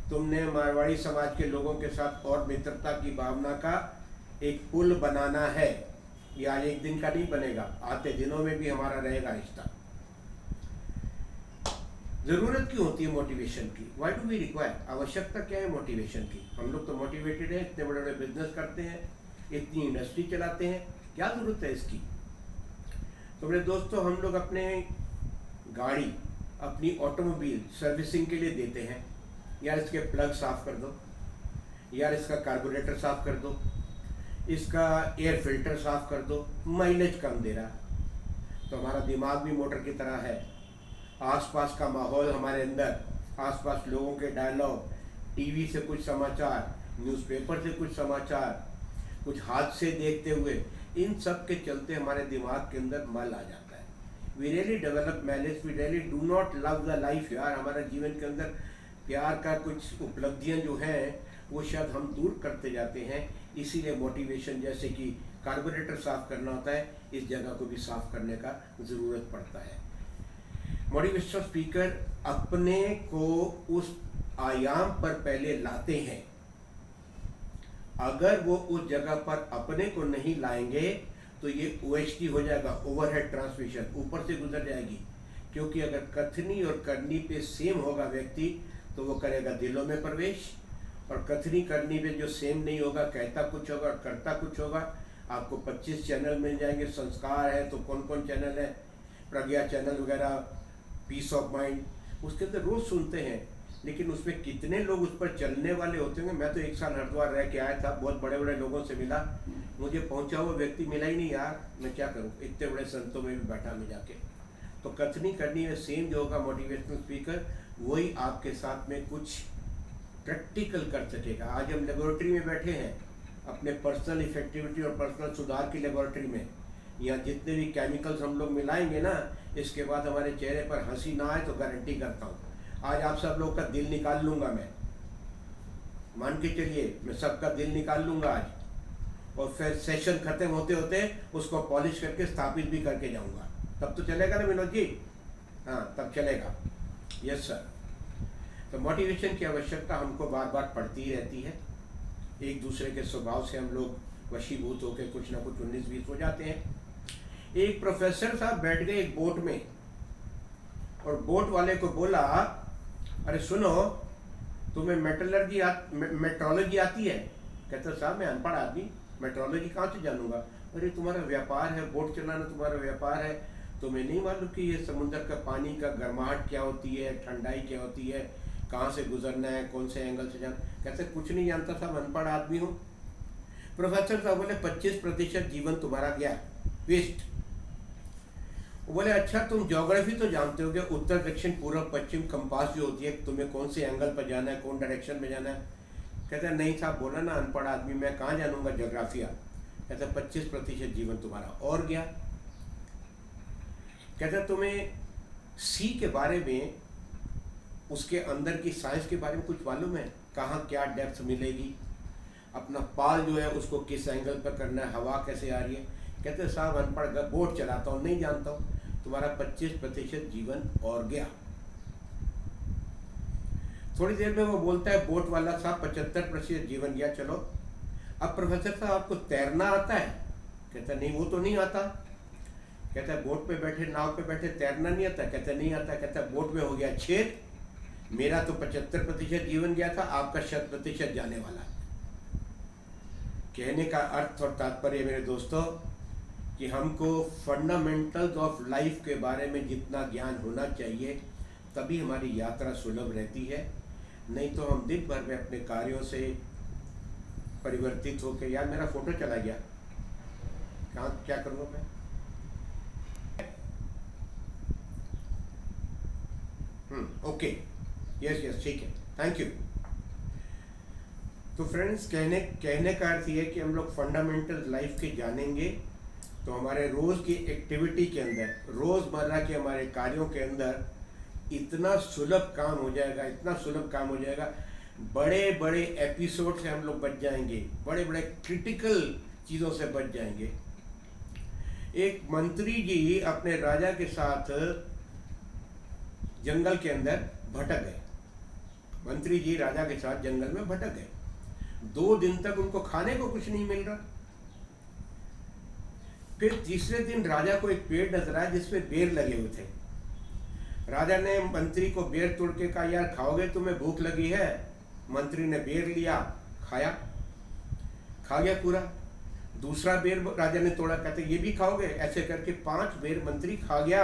तुमने मारवाड़ी समाज के लोगों के साथ और मित्रता की भावना का एक पुल बनाना है। ये आज एक दिन का नहीं बनेगा, आते दिनों में भी हमारा रहेगा रिश्ता। जरूरत क्यों होती है मोटिवेशन की? Why do we require? आवश्यकता क्या है मोटिवेशन की? हम लोग तो मोटिवेटेड हैं, इतने बड़े बड़े बिजनेस करते हैं, इतनी इंडस्ट्री चलाते हैं, क्या जरूरत है इसकी? तो मेरे दोस्तों, हम लोग अपने गाड़ी, अपनी ऑटोमोबाइल सर्विसिंग के लिए देते हैं, यार इसके प्लग साफ कर दो, यार इसका कार्बोरेटर साफ कर दो, इसका एयर फिल्टर साफ कर दो, माइलेज कम दे रहा। तो हमारा दिमाग भी मोटर की तरह है, आसपास का माहौल हमारे अंदर, आसपास लोगों के डायलॉग, टीवी से कुछ समाचार, न्यूज़पेपर से कुछ समाचार, कुछ हादसे देखते हुए, इन सब के चलते हमारे दिमाग के अंदर मल आ जाता है। We really develop malice, we really do not love the life. यार हमारे जीवन के अंदर प्यार का कुछ उपलब्धियां जो हैं वो शायद हम दूर करते जाते हैं। इसीलिए मोटिवेशन, जैसे कि कार्बोरेटर साफ करना होता है, इस जगह को भी साफ करने का ज़रूरत पड़ता है। मोटिवेशनल स्पीकर अपने को उस आयाम पर पहले लाते हैं। अगर वो उस जगह पर अपने को नहीं लाएंगे तो ये OHT हो जाएगा, ओवरहेड ट्रांसमिशन, ऊपर से गुजर जाएगी। क्योंकि अगर कथनी और करनी पे सेम होगा व्यक्ति तो वो करेगा दिलों में प्रवेश, और कथनी करनी पे जो सेम नहीं होगा, कहता कुछ होगा और करता कुछ होगा। आपको 25 चैनल मिल जाएंगे, संस्कार है तो कौन कौन चैनल है, प्रज्ञा चैनल वगैरह, पीस ऑफ माइंड, उसके अंदर रोज़ सुनते हैं, लेकिन उसमें कितने लोग उस पर चलने वाले होते होंगे। मैं तो 1 साल हरिद्वार रह के आया था, बहुत बड़े बड़े लोगों से मिला, मुझे पहुंचा हुआ व्यक्ति मिला ही नहीं। यार मैं क्या करूं, इतने बड़े संतों में भी बैठा मैं जाके। तो कथनी करनी में सेम जो होगा मोटिवेशनल स्पीकर, वही आपके साथ में कुछ प्रैक्टिकल कर सकेगा। आज हम लेबोरेटरी में बैठे हैं, अपने पर्सनल इफेक्टिविटी और पर्सनल सुधार की लेबोरेटरी में। यहाँ जितने भी केमिकल्स हम लोग मिलाएंगे ना, इसके बाद हमारे चेहरे पर हंसी ना आए तो गारंटी करता हूँ आज आप सब लोग का दिल निकाल लूंगा मैं, मान के चलिए मैं सबका दिल निकाल लूंगा आज, और फिर सेशन खत्म होते होते उसको पॉलिश करके स्थापित भी करके जाऊंगा। तब तो चलेगा ना विनोद जी? हाँ तब चलेगा। Yes sir. तो मोटिवेशन की आवश्यकता हमको बार बार पड़ती ही रहती है। एक दूसरे के स्वभाव से हम लोग वशीभूत होकर कुछ ना कुछ 19-20 हो जाते हैं। एक प्रोफेसर साहब बैठ गए एक बोट में, और बोट वाले को बोला, अरे सुनो, तुम्हें मेट्रोलॉजी आती है? कहता साहब मैं अनपढ़ आदमी, मेट्रोलॉजी कहाँ से जानूंगा? अरे तुम्हारा व्यापार है, बोट चलाना तुम्हारा व्यापार है, तुम्हें नहीं मालूम कि ये समुद्र का पानी का गर्माहट क्या होती है, ठंडाई क्या होती है, कहाँ से गुजरना है, कौन से एंगल से जाना? कहते कुछ नहीं जानता साहब, अनपढ़ आदमी हूँ। प्रोफेसर साहब बोले 25% जीवन तुम्हारा गया, वेस्ट। बोले अच्छा तुम ज्योग्राफी तो जानते हो, उत्तर दक्षिण पूर्व पश्चिम कंपास जो होती है, तुम्हें कौन से एंगल पर जाना है, कौन डायरेक्शन में जाना है? कहते नहीं साहब, बोला ना अनपढ़ आदमी, मैं कहाँ जानूंगा ज्योग्राफिया। कहते 25% जीवन तुम्हारा और गया। कहते तुम्हें सी के बारे में, उसके अंदर की साइंस के बारे में कुछ मालूम है? कहाँ क्या डेप्थ मिलेगी, अपना पाल जो है उसको किस एंगल पर करना है, हवा कैसे आ रही है? कहते साहब अनपढ़, बोट चलाता हूँ, नहीं जानता हूँ। तुम्हारा 25% जीवन और गया। थोड़ी देर में वो बोलता है बोट वाला साहब 75% जीवन गया, चलो। अब प्रोफेसर साहब आपको तैरना आता है? कहता नहीं वो तो नहीं आता। कहता बोट पे बैठे, नाव पे बैठे, तैरना नहीं आता? कहता नहीं आता। कहता बोट में हो गया छेद, मेरा तो 75% जीवन गया था, आपका 100% जाने वाला। कहने का अर्थ और तात्पर्य मेरे दोस्तों कि हमको फंडामेंटल्स ऑफ लाइफ के बारे में जितना ज्ञान होना चाहिए तभी हमारी यात्रा सुलभ रहती है। नहीं तो हम दिन भर में अपने कार्यों से परिवर्तित होकर, यार मेरा फोटो चला गया, कहाँ क्या करूँगा मैं? ओके, यस ठीक है, थैंक यू। तो फ्रेंड्स, कहने का अर्थ ये है कि हम लोग फंडामेंटल लाइफ के जानेंगे तो हमारे रोज़ की एक्टिविटी के अंदर, रोज़मर्रा के हमारे कार्यों के अंदर इतना सुलभ काम हो जाएगा, इतना सुलभ काम हो जाएगा, बड़े बड़े एपिसोड से हम लोग बच जाएंगे, बड़े बड़े क्रिटिकल चीज़ों से बच जाएंगे। एक मंत्री जी अपने राजा के साथ जंगल के अंदर भटक गए। मंत्री जी राजा के साथ जंगल में भटक गए। 2 दिन तक उनको खाने को कुछ नहीं मिल रहा। फिर तीसरे दिन राजा को एक पेड़ नजर आया जिसपे बेर लगे हुए थे। राजा ने मंत्री को बेर तोड़ के कहा, यार खाओगे, तुम्हें भूख लगी है? मंत्री ने बेर लिया, खाया, खा गया पूरा। दूसरा बेर राजा ने तोड़ा, कहते ये भी खाओगे? ऐसे करके 5 बेर मंत्री खा गया।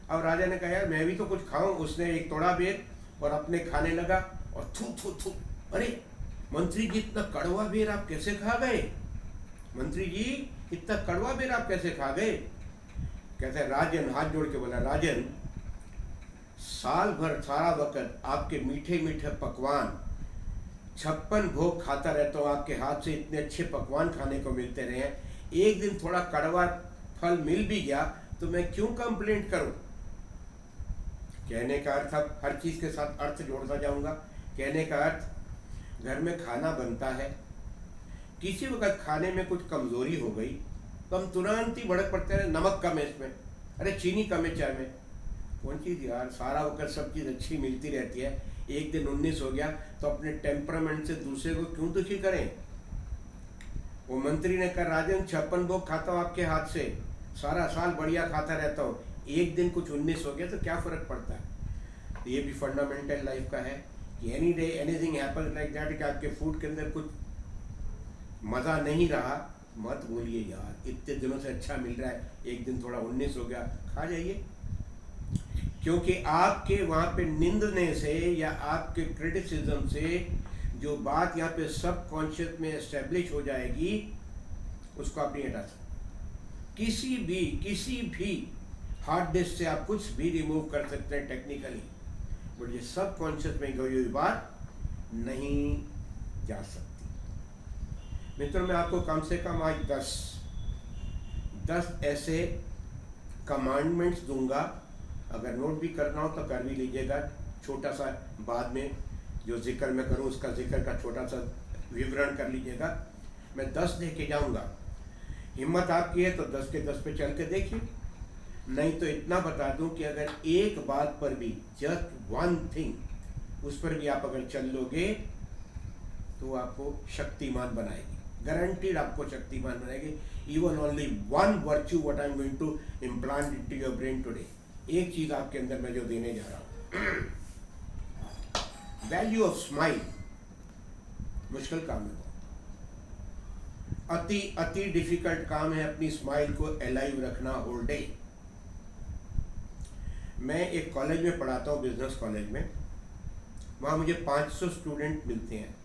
अब राजा ने कहा, यार मैं भी तो कुछ खाऊं। उसने एक तोड़ा बेर और अपने खाने लगा और थू थू थू, अरे मंत्री जी इतना कड़वा बेर आप कैसे खा गए? मंत्री जी इतना कड़वा बेर आप कैसे खा गए? कहते हैं, राजन, हाथ जोड़ के बोला, राजन साल भर सारा वक्त आपके मीठे मीठे पकवान 56 भोग खाता रहता हूँ, आपके हाथ से इतने अच्छे पकवान खाने को मिलते रहे हैं, एक दिन थोड़ा कड़वा फल मिल भी गया तो मैं क्यों कंप्लेंट करूं? कहने का अर्थ, अब हर चीज के साथ अर्थ जोड़ता जाऊंगा। कहने का अर्थ, घर में खाना बनता है, किसी वक्त खाने में कुछ कमजोरी हो गई तो हम तुरंत ही भड़क पड़ते हैं, नमक कम है इसमें, अरे चीनी कम है चाय में। कौन चीज़ यार, सारा वक्त सब चीज़ अच्छी मिलती रहती है, एक दिन 19 हो गया तो अपने टेम्परामेंट से दूसरे को क्यों दुखी करें? वो मंत्री ने कहा, राजन 56 भोग खाता हूँ आपके हाथ से, सारा साल बढ़िया खाता रहता हूँ, एक दिन कुछ 19 हो गया तो क्या फ़र्क पड़ता है? तो ये भी फंडामेंटल लाइफ का है कि any day anything happens like that, कि आपके फूड के अंदर कुछ मज़ा नहीं रहा, मत बोलिए यार इतने दिनों से अच्छा मिल रहा है, एक दिन थोड़ा 19 हो गया, खा जाइए। क्योंकि आपके वहाँ पे निंदने से या आपके क्रिटिसिज्म से जो बात यहाँ पे सब कॉन्शियस में एस्टेब्लिश हो जाएगी, उसको आप नहीं हटा सकते। किसी भी हार्ड डिस्क से आप कुछ भी रिमूव कर सकते हैं टेक्निकली, बट ये सब कॉन्शियस में गई हुई बात नहीं जा सकती। मित्रों, मैं आपको कम से कम आज 10 ऐसे कमांडमेंट्स दूंगा, अगर नोट भी करना हो तो कर भी लीजिएगा, छोटा सा बाद में जो जिक्र मैं करूं उसका जिक्र का छोटा सा विवरण कर लीजिएगा। मैं 10 दे के जाऊंगा, हिम्मत आपकी है तो 10 के 10 पे चल के देखिए, नहीं तो इतना बता दूं कि अगर एक बात पर भी, जस्ट वन थिंग, उस पर भी आप अगर चल लोगे तो आपको शक्तिमान बनाएगी, गारंटीड आपको शक्तिमान बनाएगी। Even only one virtue what I am going to implant into your brain today, एक चीज आपके अंदर मैं जो देने जा रहा हूं, वैल्यू ऑफ स्माइल। मुश्किल काम है, अति डिफिकल्ट काम है अपनी स्माइल को अलाइव रखना होल डे। मैं एक कॉलेज में पढ़ाता हूँ, बिजनेस कॉलेज में, वहाँ मुझे 500 स्टूडेंट मिलते हैं,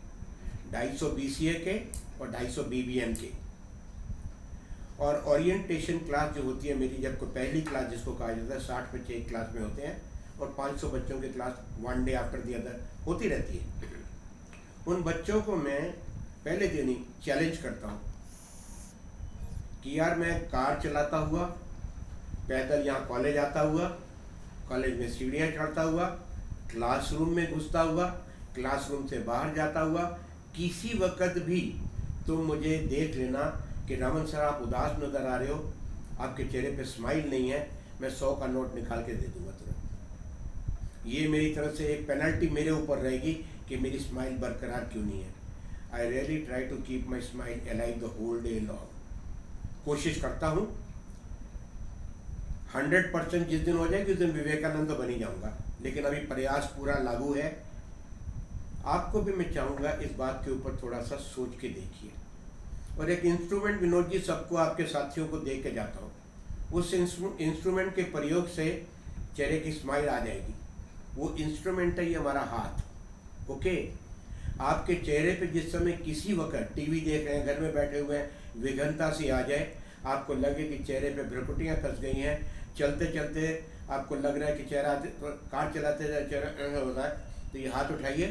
250 BCA के और 250 BBM के। और ओरिएंटेशन क्लास जो होती है मेरी, जब को पहली क्लास जिसको कहा जाता है, 60 बच्चे एक क्लास में होते हैं और 500 बच्चों की class one day after the other होती रहती है। उन बच्चों को मैं पहले दिन ही चैलेंज करता हूँ कि यार मैं कार चलाता हुआ, पैदल यहाँ कॉलेज आता हुआ, कॉलेज में सीढ़ियाँ चढ़ता हुआ, क्लासरूम में घुसता हुआ, क्लासरूम से बाहर जाता हुआ, किसी वक्त भी तुम मुझे देख लेना कि रमन सर आप उदास नजर आ रहे हो, आपके चेहरे पे स्माइल नहीं है, मैं 100 का नोट निकाल के दे दूंगा तुरंत। ये मेरी तरफ से एक पेनल्टी मेरे ऊपर रहेगी कि मेरी स्माइल बरकरार क्यों नहीं है। I really try to keep my smile alive the whole day long. कोशिश करता हूँ, 100% जिस दिन हो जाएगी उस दिन विवेकानंद तो बनी जाऊंगा, लेकिन अभी प्रयास पूरा लागू है। आपको भी मैं चाहूँगा इस बात के ऊपर थोड़ा सा सोच के देखिए। और एक इंस्ट्रूमेंट विनोद जी सबको, आपके साथियों को दे के जाता हूँ, उस इंस्ट्रूमेंट के प्रयोग से चेहरे की स्माइल आ जाएगी। वो इंस्ट्रूमेंट है ये हमारा हाथ। ओके, आपके चेहरे पे जिस समय किसी वक्त टीवी देख रहे हैं, घर में बैठे हुए हैं, विघनता सी आ जाए, आपको लगे कि चेहरे पे भ्रकुटियाँ फंस गई हैं, चलते चलते आपको लग रहा है कि चेहरा, कार चलाते चेहरा होता है, तो ये हाथ उठाइए,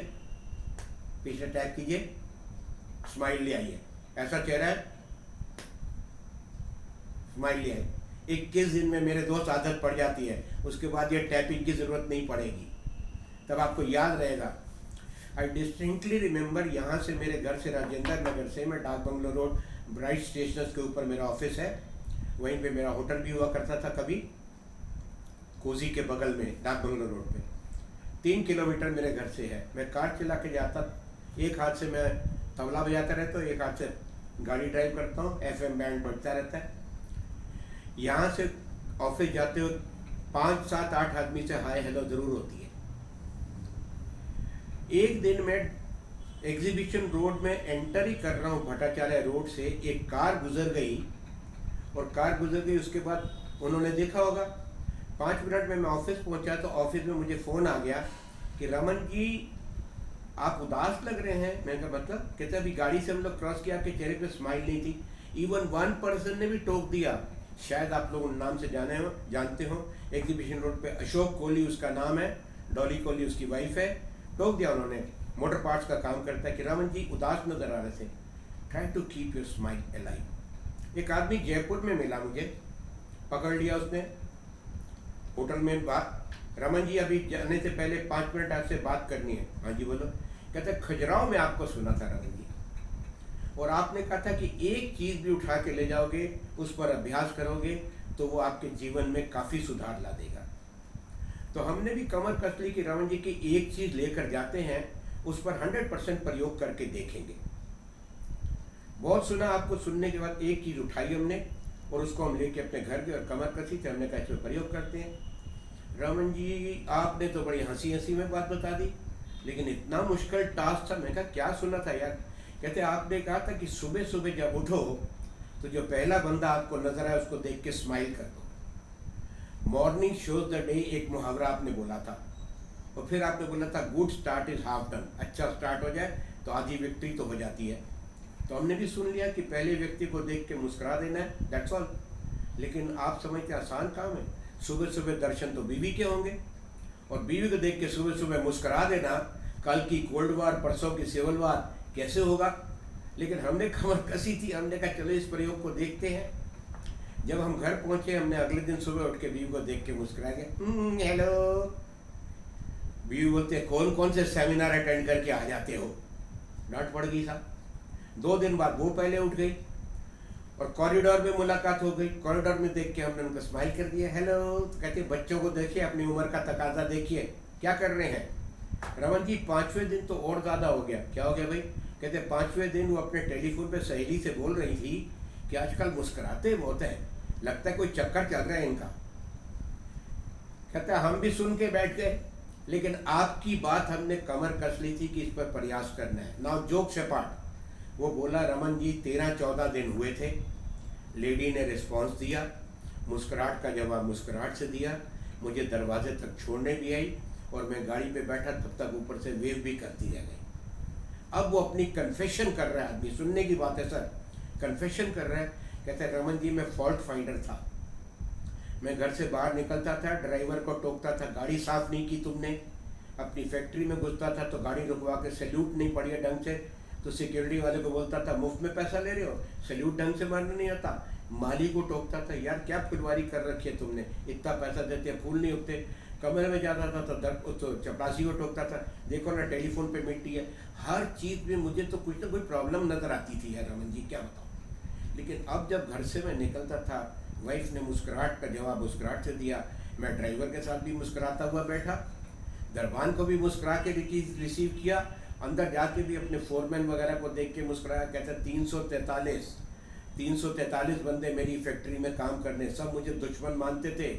पीछे टैप कीजिए, स्माइल ले आइए। ऐसा चेहरा है, स्माइल ले आइए। 21 दिन में मेरे दोस्त आदत पड़ जाती है, उसके बाद ये टैपिंग की जरूरत नहीं पड़ेगी, तब आपको याद रहेगा। आई डिस्टिंक्टली रिमेंबर, यहाँ से मेरे घर से, राजेंद्र नगर से, मैं डाक बंगलो रोड ब्राइट स्टेशनर्स के ऊपर मेरा ऑफिस है, वहीं पे मेरा होटल भी हुआ करता था कभी, कोजी के बगल में डाक बंगलो रोड पे। 3 किलोमीटर मेरे घर से है। मैं कार चला के जाता, एक हाथ से मैं तबला बजाता रहता हूँ, एक हाथ से गाड़ी ड्राइव करता हूँ, FM बैंड बजता रहता है। यहाँ से ऑफिस जाते हुए 5, 7, 8 आदमी से हाय हेलो जरूर होती है। एक दिन मैं एग्जीबिशन रोड में एंटर ही कर रहा हूँ भट्टाचार्य रोड से, एक कार गुजर गई, और कार गुजर गई उसके बाद उन्होंने देखा होगा 5 मिनट में मैं ऑफिस पहुंचा तो ऑफिस में मुझे फ़ोन आ गया कि रमन जी आप उदास लग रहे हैं। मैंने कहा मतलब? कहते अभी गाड़ी से हम लोग क्रॉस किया, आपके चेहरे पे स्माइल नहीं थी। इवन वन पर्सन ने भी टोक दिया, शायद आप लोग उन नाम से जानते हो, एग्जीबिशन रोड पे अशोक कोहली उसका नाम है, डॉली कोहली उसकी वाइफ है। टोक दिया उन्होंने, मोटर पार्ट्स का काम करता है, कि रमन जी उदास नजर आ रहे थे, try to keep your smile alive. एक आदमी जयपुर में मिला मुझे, पकड़ लिया उसने होटल में, बात रमन जी अभी जाने से पहले 5 मिनट आपसे बात करनी है। हाँ जी बोलो। कहते खजुराहो में आपको सुना था रमन जी, और आपने कहा था कि एक चीज भी उठा के ले जाओगे, उस पर अभ्यास करोगे तो वो आपके जीवन में काफी सुधार ला देगा। तो हमने भी कमर कस ली कि रमन जी की एक चीज लेकर जाते हैं, उस पर 100% प्रयोग करके देखेंगे। बहुत सुना, आपको सुनने के बाद एक चीज उठाई हमने और उसको हम लेके अपने घर गए और कमर कसी थे, हमने कहा इसमें प्रयोग करते हैं। रमन जी आपने तो बड़ी हंसी हंसी में बात बता दी, लेकिन इतना मुश्किल टास्क था। मैं कहा क्या सुना था यार? कहते आपने कहा था कि सुबह सुबह जब उठो तो जो पहला बंदा आपको नजर आए उसको देख के स्माइल कर दो। मॉर्निंग शोज द डे, एक मुहावरा आपने बोला था, और फिर आपने बोला था good start is half done, अच्छा स्टार्ट हो जाए तो आधी विक्ट्री तो हो जाती है। तो हमने भी सुन लिया कि पहले व्यक्ति को देख के मुस्कुरा देना है, दैट्स ऑल। लेकिन आप समझते आसान काम है? सुबह सुबह दर्शन तो बीवी के होंगे, और बीवी को देख के सुबह सुबह मुस्कुरा देना, कल की कोल्ड वार परसों की सिविल वार कैसे होगा? लेकिन हमने कमर कसी थी, हमने कहा चलो इस प्रयोग को देखते हैं। जब हम घर पहुंचे, हमने अगले दिन सुबह उठ के बीवी को देख के मुस्कुरा के हेलो। बीवी बोलते कौन कौन से सेमिनार अटेंड करके आ जाते हो? डांट पड़ गई साहब। 2 दिन बाद वो पहले उठ गई और कॉरिडोर में मुलाकात हो गई। कॉरिडोर में देख के हमने उनको स्माइल कर दिया, हेलो। तो कहते बच्चों को देखिए, अपनी उम्र का तकाजा देखिए, क्या कर रहे हैं? रमन जी 5वें दिन तो और ज़्यादा हो गया। क्या हो गया भाई? कहते 5वें दिन वो अपने टेलीफोन पे सहेली से बोल रही थी कि आजकल मुस्कुराते बहुत हैं, लगता है कोई चक्कर चल रहा है इनका। कहता हम भी सुन के बैठ गए, लेकिन आपकी बात हमने कमर कस ली थी कि इस पर प्रयास करना है। नाउ जोक से पार्ट, वो बोला रमन जी 13-14 दिन हुए थे, लेडी ने रिस्पॉन्स दिया, मुस्कुराहट का जवाब मुस्कुराहट से दिया, मुझे दरवाजे तक छोड़ने भी आई, और मैं गाड़ी पे बैठा तब तक ऊपर से वेव भी करती रह गई। अब वो अपनी कन्फेशन कर रहा है, आदमी सुनने की बात है सर, कन्फेशन कर रहा है। कहते हैं रमन जी मैं फॉल्ट फाइंडर था, मैं घर से बाहर निकलता था, ड्राइवर को टोकता था, गाड़ी साफ नहीं की तुमने, अपनी फैक्ट्री में घुसता था तो गाड़ी रुकवा के सैल्यूट नहीं पड़ी है ढंग से, तो सिक्योरिटी वाले को बोलता था मुफ्त में पैसा ले रहे हो, सैल्यूट ढंग से मारने नहीं आता। माली को टोकता था, यार क्या फुलवारी कर रखी है तुमने, इतना पैसा देते हैं फूल नहीं उगते। कमरे में जाता था तो चपरासी को टोकता था, देखो ना टेलीफोन पे मिट्टी है। हर चीज़ में मुझे तो कुछ ना कोई प्रॉब्लम नजर आती थी यार रमन जी, क्या बताऊँ। लेकिन अब जब घर से मैं निकलता था, वाइफ ने मुस्कुराहट का जवाब मुस्कुराहट से दिया, मैं ड्राइवर के साथ भी मुस्कुराता हुआ बैठा, दरबान को भी मुस्कुरा के रिसीव किया, अंदर जाके भी अपने फोरमैन वगैरह को देख के मुस्कुराया। कहता 343 बंदे मेरी फैक्ट्री में काम करने, सब मुझे दुश्मन मानते थे,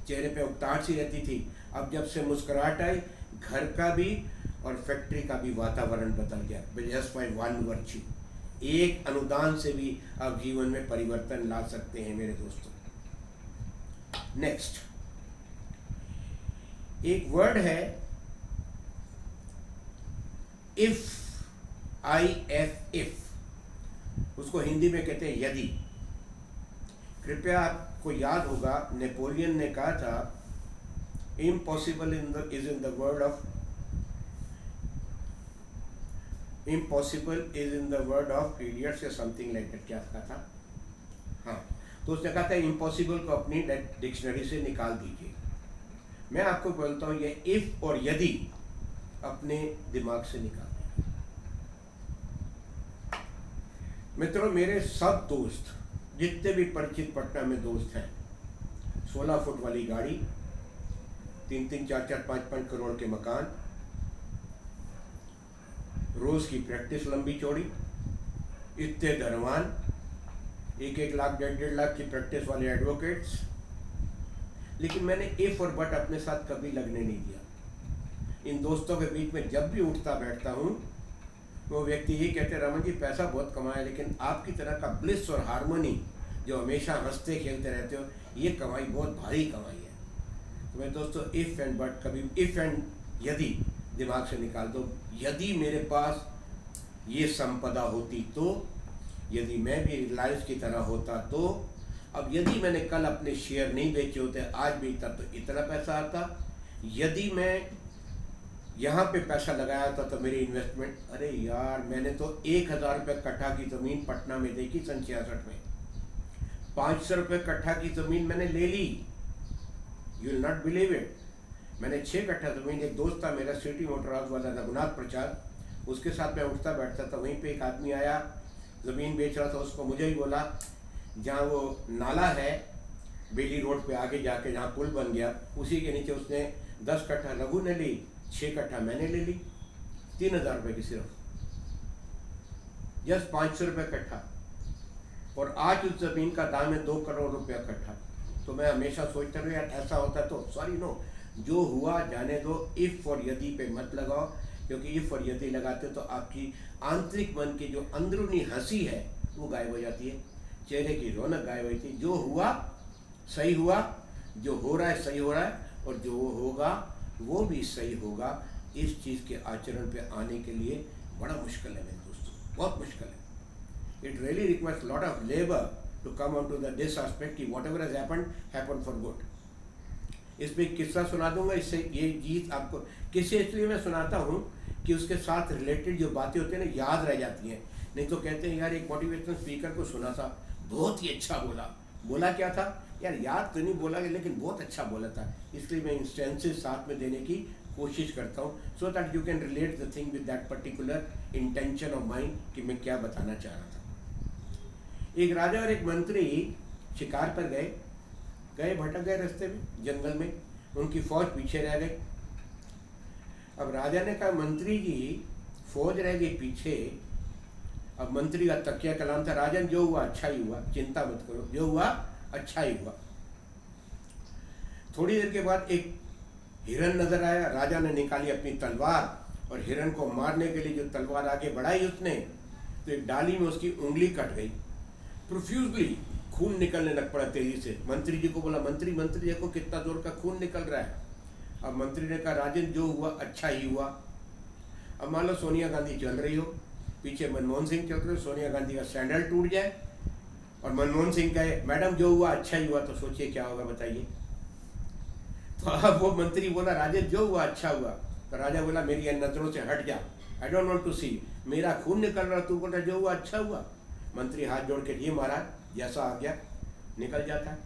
चेहरे पे उकताहट सी रहती थी। अब जब से मुस्कुराहट आई, घर का भी और फैक्ट्री का भी वातावरण बदल गया। जस्ट बाय वन वर्च्यू, एक अनुदान से भी आप जीवन में परिवर्तन ला सकते हैं मेरे दोस्तों। नेक्स्ट एक वर्ड है इफ, IF, उसको हिंदी में कहते हैं यदि। कृपया आपको याद होगा नेपोलियन ने कहा था impossible is in the word of idiots या समथिंग लाइक दैट, क्या कहा था? हाँ, तो उसने कहा था इम्पॉसिबल को अपनी डिक्शनरी से निकाल दीजिए। मैं आपको बोलता हूँ ये इफ और यदि अपने दिमाग से निकाल दीजिए। मित्रों, मेरे सब दोस्त जितने भी परिचित पटना में दोस्त हैं, 16 फुट वाली गाड़ी, 3-3, 4-4, 5-5 करोड़ के मकान, रोज की प्रैक्टिस लंबी चौड़ी, इतने धनवान, 1-1 लाख 1.5 लाख की प्रैक्टिस वाले एडवोकेट्स। लेकिन मैंने इफ और बट अपने साथ कभी लगने नहीं दिया। इन दोस्तों के बीच में जब भी उठता बैठता हूँ, वो व्यक्ति ये कहते, रमन जी पैसा बहुत कमाया, लेकिन आपकी तरह का ब्लिस और हार्मोनी जो हमेशा हंसते खेलते रहते हो, ये कमाई बहुत भारी कमाई है। तो मैं दोस्तों इफ़ एंड बट कभी, इफ़ एंड यदि दिमाग से निकाल दो। यदि मेरे पास ये संपदा होती तो, यदि मैं भी रिलायंस की तरह होता तो, अब यदि मैंने कल अपने शेयर नहीं बेचे होते, आज बेचता तो इतना पैसा आता। यदि मैं यहाँ पे पैसा लगाया था तो मेरी इन्वेस्टमेंट, अरे यार मैंने तो 1,000 रुपये कट्ठा की ज़मीन पटना में देखी सन 66 में, 500 रुपये कट्ठा की ज़मीन मैंने ले ली। You will not believe it. मैंने 6 कट्ठा ज़मीन, एक दोस्त था मेरा सिटी मोटर हाउस वाला रघुनाथ प्रसाद, उसके साथ मैं उठता बैठता था। वहीं पे एक आदमी आया, ज़मीन बेच रहा था, उसको मुझे ही बोला, जहाँ वो नाला है बेली रोड पे आगे जाके, जहाँ पुल बन गया, उसी के नीचे उसने 10 कट्ठा रघु ने ली, 6 कट्ठा मैंने ले ली, 3,000 रुपये की सिर्फ, जस्ट 500 रुपये कट्ठा। और आज उस ज़मीन का दाम है 2 करोड़ रुपया कट्ठा। तो मैं हमेशा सोचता हूँ यार ऐसा होता तो, सॉरी नो, जो हुआ जाने दो। इफ़ और यदि पे मत लगाओ, क्योंकि इफ़ और यदि लगाते तो आपकी आंतरिक मन की जो अंदरूनी हंसी है वो गायब हो जाती है, चेहरे की रौनक गायब होती है। जो हुआ सही हुआ, जो हो रहा है सही हो रहा है, और जो होगा वो भी सही होगा। इस चीज़ के आचरण पे आने के लिए बड़ा मुश्किल है मेरे दोस्तों, बहुत मुश्किल है। It really requires lot of labour to come on to this aspect कि whatever has happened for good. इस पर एक किस्सा सुना दूंगा, इससे ये चीज़ आपको, किस्से इसलिए मैं सुनाता हूँ कि उसके साथ रिलेटेड जो बातें होती हैं ना याद रह जाती हैं। नहीं तो कहते हैं यार एक मोटिवेशनल स्पीकर को सुना था, बहुत ही अच्छा बोला क्या था यार, याद तो नहीं बोला लेकिन बहुत अच्छा बोला था। इसलिए मैं इंस्टेंसेस साथ में देने की कोशिश करता हूँ, so that you can relate the thing with that particular intention of mind कि मैं क्या बताना चाह रहा था। एक राजा और एक मंत्री शिकार पर गए भटक गए रास्ते में, जंगल में, उनकी फौज पीछे रह गई। अब राजा ने कहा मंत्री जी फौज रह गई पीछे। अब मंत्री का तकिया कलाम था, राजन जो हुआ अच्छा ही हुआ, चिंता मत करो, जो हुआ अच्छा ही हुआ। थोड़ी देर के बाद एक हिरन नजर आया, राजा ने निकाली अपनी तलवार और हिरन को मारने के लिए जो तलवार आगे बढ़ाई उसने, तो एक डाली में उसकी उंगली कट गई, प्रोफ्यूजली खून निकलने लग पड़ा तेजी से। मंत्री जी को बोला, मंत्री देखो कितना जोर का खून निकल रहा है। अब मंत्री ने कहा राजन जो हुआ अच्छा ही हुआ। अब मान लो सोनिया गांधी चल रही हो, पीछे मनमोहन सिंह चल रहे हो, सोनिया गांधी का सैंडल टूट जाए और मनमोहन सिंह कहे मैडम जो हुआ अच्छा ही हुआ, तो सोचिए क्या होगा बताइए। तो अब वो मंत्री बोला राजन जो हुआ अच्छा हुआ, तो राजा बोला मेरी नजरों से हट जा, आई डोंट वांट टू सी, मेरा खून निकल रहा, तू बोल रहा जो हुआ अच्छा हुआ। मंत्री हाथ जोड़ के ये महाराज जैसा आ गया निकल जाता है।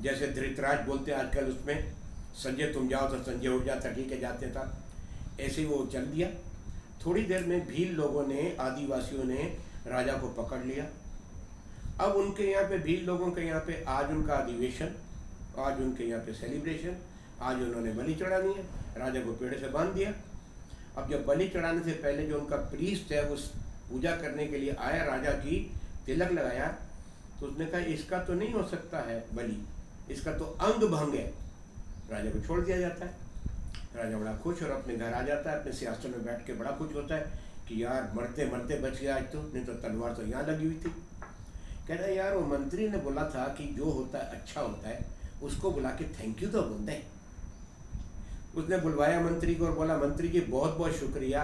जैसे धृतराज बोलते हैं आजकल उसमें, संजय तुम जाओ तो संजय उठ जाता, ठीक है जाते था, ऐसे ही वो चल दिया। थोड़ी देर में भील लोगों ने, आदिवासियों ने राजा को पकड़ लिया। अब उनके यहाँ पे, भील लोगों के यहाँ पे आज उनका अधिवेशन, आज उनके यहाँ पे सेलिब्रेशन, आज उन्होंने बलि चढ़ानी है, राजा को पेड़ से बांध दिया। अब जब बलि चढ़ाने से पहले जो उनका प्रीस्ट है उस पूजा करने के लिए आया, राजा की तिलक लगाया, तो उसने कहा इसका तो नहीं हो सकता है बलि, इसका तो अंग भंग है। राजा को छोड़ दिया जाता है। राजा बड़ा खुश और अपने घर आ जाता है, अपने सिंहासन में बैठ के बड़ा खुश होता है कि यार मरते मरते बच गया आज तो, नहीं तो तलवार तो यहाँ लगी हुई थी। कहता है यार वो मंत्री ने बोला था कि जो होता है अच्छा होता है, उसको बुला के थैंक यू तो बोल दें। उसने बुलवाया मंत्री को और बोला मंत्री जी बहुत बहुत शुक्रिया,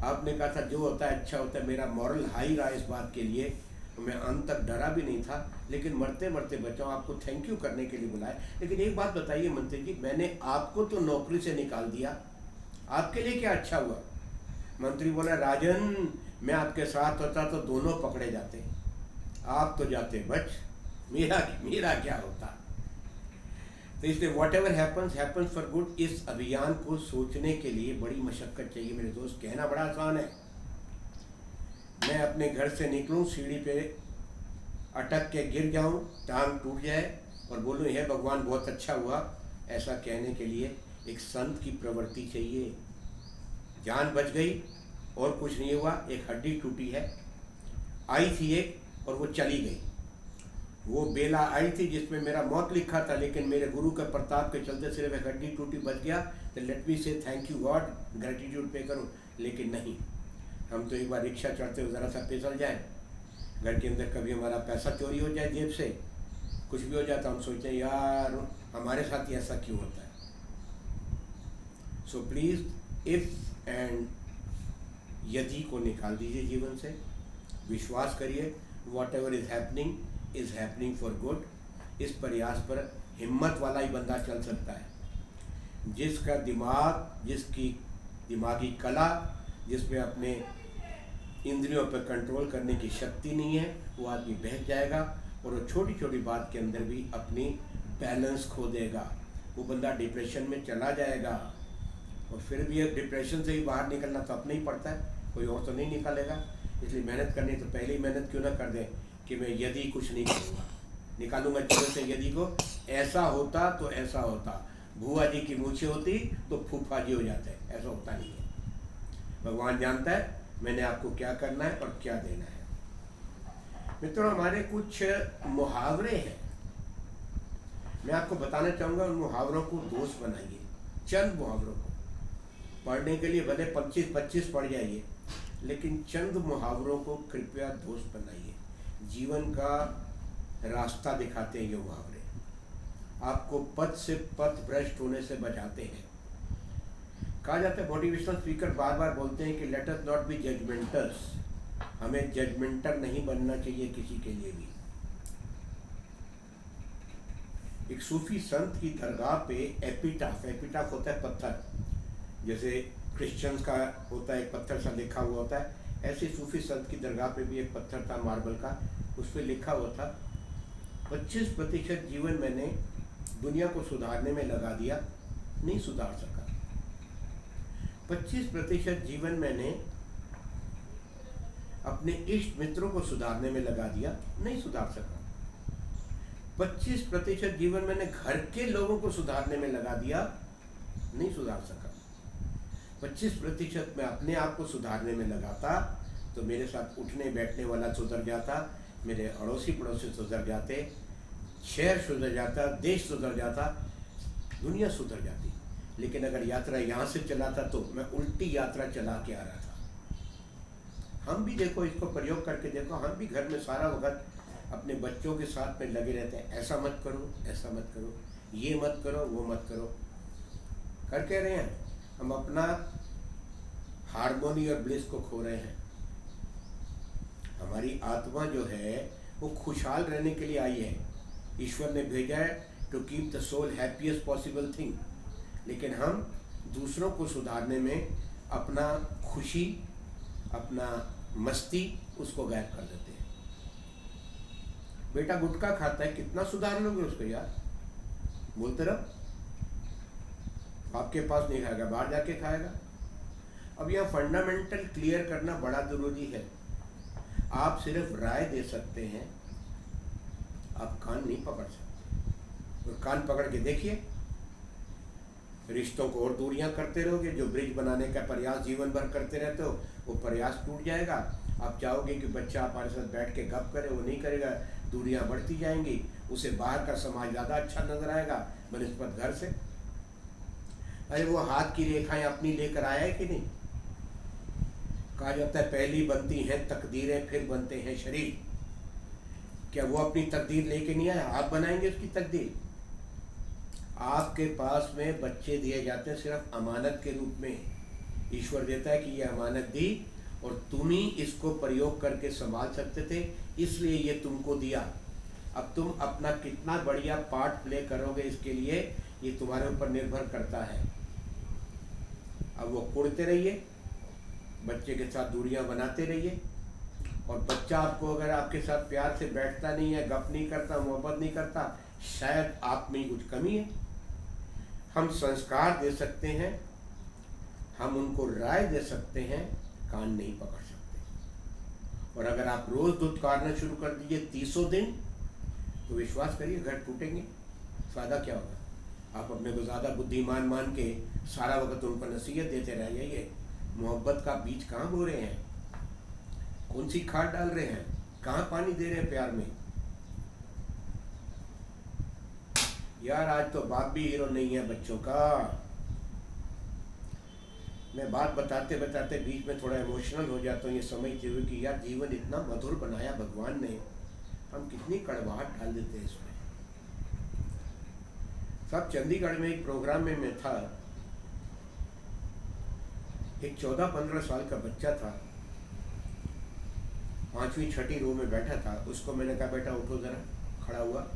आपने कहा था जो होता है अच्छा होता है, मेरा मॉरल हाई रहा इस बात के लिए, मैं अंत तक डरा भी नहीं था, लेकिन मरते मरते बचाओ, आपको थैंक यू करने के लिए बुलाया। लेकिन एक बात बताइए मंत्री जी, मैंने आपको तो नौकरी से निकाल दिया, आपके लिए क्या अच्छा हुआ? मंत्री बोला राजन मैं आपके साथ होता तो दोनों पकड़े जाते, आप तो जाते बच, मेरा क्या होता। तो इसलिए what ever happens for good, इस अभियान को सोचने के लिए बड़ी मशक्कत चाहिए मेरे दोस्त। कहना बड़ा आसान है, मैं अपने घर से निकलूं, सीढ़ी पे अटक के गिर जाऊं, टांग टूट जाए और बोलूं हे भगवान बहुत अच्छा हुआ, ऐसा कहने के लिए एक संत की प्रवृत्ति चाहिए। जान बच गई और कुछ नहीं हुआ, एक हड्डी टूटी है, आई थी एक और वो चली गई। वो बेला आई थी जिसमें मेरा मौत लिखा था, लेकिन मेरे गुरु के प्रताप के चलते सिर्फ एक हड्डी टूटी बच गया, तो लेट मी से थैंक यू गॉड, ग्रेटिट्यूड पे करूँ। लेकिन नहीं, हम तो एक बार रिक्शा चढ़ते हुए ज़रा सा फिसल जाए, घर के अंदर कभी हमारा पैसा चोरी हो जाए, जेब से कुछ भी हो जाता, हम सोचते हैं यार हमारे साथ ही ऐसा क्यों होता है। सो प्लीज़ इफ़ एंड यदि को निकाल दीजिए जीवन से। विश्वास करिए what ever is happening for good. इस प्रयास पर हिम्मत वाला ही बंदा चल सकता है। जिसका दिमाग, जिसकी दिमागी कला, जिसमें अपने इंद्रियों पर कंट्रोल करने की शक्ति नहीं है, वो आदमी बहक जाएगा और वो छोटी छोटी बात के अंदर भी अपनी बैलेंस खो देगा। वो बंदा डिप्रेशन में चला जाएगा और फिर भी डिप्रेशन से ही बाहर निकलना तो अपने ही पड़ता है, कोई और तो नहीं निकालेगा। इसलिए मेहनत करनी तो पहले ही मेहनत क्यों ना कर दें कि मैं यदि कुछ नहीं करूँगा, निकालूंगा जीवन से यदि को। ऐसा होता तो ऐसा होता, भूआ जी की मूछें होती तो फूफा जी हो जाते, ऐसा होता नहीं है। भगवान जानता है मैंने आपको क्या करना है और क्या देना है। मित्रों, हमारे कुछ मुहावरे हैं, मैं आपको बताना चाहूँगा। उन मुहावरों को दोस्त बनाइए, चंद मुहावरों को पढ़ने के लिए भले 25-25 पढ़ जाइए, लेकिन चंद मुहावरों को कृपया दोस्त बनाइए। जीवन का रास्ता दिखाते हैं ये मुहावरे, आपको पथ से पथ भ्रष्ट होने से बचाते हैं। कहा जाता है, मोटिवेशनल स्पीकर बार बार बोलते हैं कि लेट अस नॉट बी जजमेंटर्स, हमें जजमेंटर नहीं बनना चाहिए किसी के लिए भी। एक सूफी संत की दरगाह पे एपिटाफ होता है पत्थर, जैसे क्रिश्चियंस का होता है एक पत्थर सा लिखा हुआ होता है, ऐसे सूफी संत की दरगाह पे भी एक पत्थर था मार्बल का, उस पर लिखा हुआ था 25% जीवन मैंने दुनिया को सुधारने में लगा दिया, नहीं सुधार सका। 25% जीवन मैंने अपने इष्ट मित्रों को सुधारने में लगा दिया, नहीं सुधार सका। 25% जीवन मैंने घर के लोगों को सुधारने में लगा दिया, नहीं सुधार सका। 25% मैं अपने आप को सुधारने में लगाता तो मेरे साथ उठने बैठने वाला सुधर जाता, मेरे अड़ोसी पड़ोसी सुधर जाते, शहर सुधर जाता, देश सुधर जाता, दुनिया सुधर जाती। लेकिन अगर यात्रा यहाँ से चलाता तो मैं उल्टी यात्रा चला के आ रहा था। हम भी देखो, इसको प्रयोग करके देखो, हम भी घर में सारा वक्त अपने बच्चों के साथ में लगे रहते हैं, ऐसा मत करो, ऐसा मत करो, ये मत करो, वो मत करो, कर कह रहे हैं हम अपना हार्मोनी और ब्लिस को खो रहे हैं। हमारी आत्मा जो है वो खुशहाल रहने के लिए आई है, ईश्वर ने भेजा है to keep the soul happiest possible thing, लेकिन हम दूसरों को सुधारने में अपना खुशी, अपना मस्ती उसको गायब कर देते हैं। बेटा गुटखा खाता है, कितना सुधार लोगे उसको यार, बोलते रहो, आपके पास नहीं खाएगा, बाहर जाके खाएगा। अब यह फंडामेंटल क्लियर करना बड़ा जरूरी है। आप सिर्फ राय दे सकते हैं, आप कान नहीं पकड़ सकते। और कान पकड़ के देखिए, रिश्तों को और दूरियां करते रहोगे। जो ब्रिज बनाने का प्रयास जीवन भर करते रहते हो, वो प्रयास टूट जाएगा। आप चाहोगे कि बच्चा हमारे साथ बैठ के गप करे, वो नहीं करेगा, दूरियां बढ़ती जाएंगी। उसे बाहर का समाज ज़्यादा अच्छा नजर आएगा बनिस्बत घर से। अरे वो हाथ की रेखाएं अपनी लेकर आया है कि नहीं? कहा जाता है पहली बनती हैं तकदीरें, फिर बनते हैं शरीर। क्या वो अपनी तकदीर लेके नहीं आया? आप बनाएंगे उसकी तकदीर। आपके पास में बच्चे दिए जाते हैं सिर्फ अमानत के रूप में। ईश्वर देता है कि ये अमानत दी और तुम ही इसको प्रयोग करके संभाल सकते थे, इसलिए ये तुमको दिया। अब तुम अपना कितना बढ़िया पार्ट प्ले करोगे इसके लिए, ये तुम्हारे ऊपर निर्भर करता है। अब वो कुड़ते रहिए, बच्चे के साथ दूरियां बनाते रहिए, और बच्चा आपको अगर आपके साथ प्यार से बैठता नहीं है, गप नहीं करता, मोहब्बत नहीं करता, शायद आप में कुछ कमी है। हम संस्कार दे सकते हैं, हम उनको राय दे सकते हैं, कान नहीं पकड़ सकते। और अगर आप रोज धुतकारना शुरू कर दीजिए 30 दिन, तो विश्वास करिए घर टूटेंगे। फायदा क्या होगा? आप अपने को ज़्यादा बुद्धिमान मान के सारा वक्त उनको नसीहत देते रह जाइए। मोहब्बत का बीज कहाँ बो रहे हैं, कौन सी खाद डाल रहे हैं, कहाँ पानी दे रहे हैं प्यार में। यार आज तो बाप भी हीरो नहीं है बच्चों का। मैं बात बताते बताते बीच में थोड़ा इमोशनल हो जाता हूँ, ये समझते हुए कि यार जीवन इतना मधुर बनाया भगवान ने, हम कितनी कड़वाहट डाल देते हैं इसमें। सब चंडीगढ़ में एक प्रोग्राम में मैं था, एक 14-15 साल का बच्चा था, 5वीं 6ठी रो में बैठा था। उसको मैंने कहा बेटा उठो जरा, खड़ा हुआ।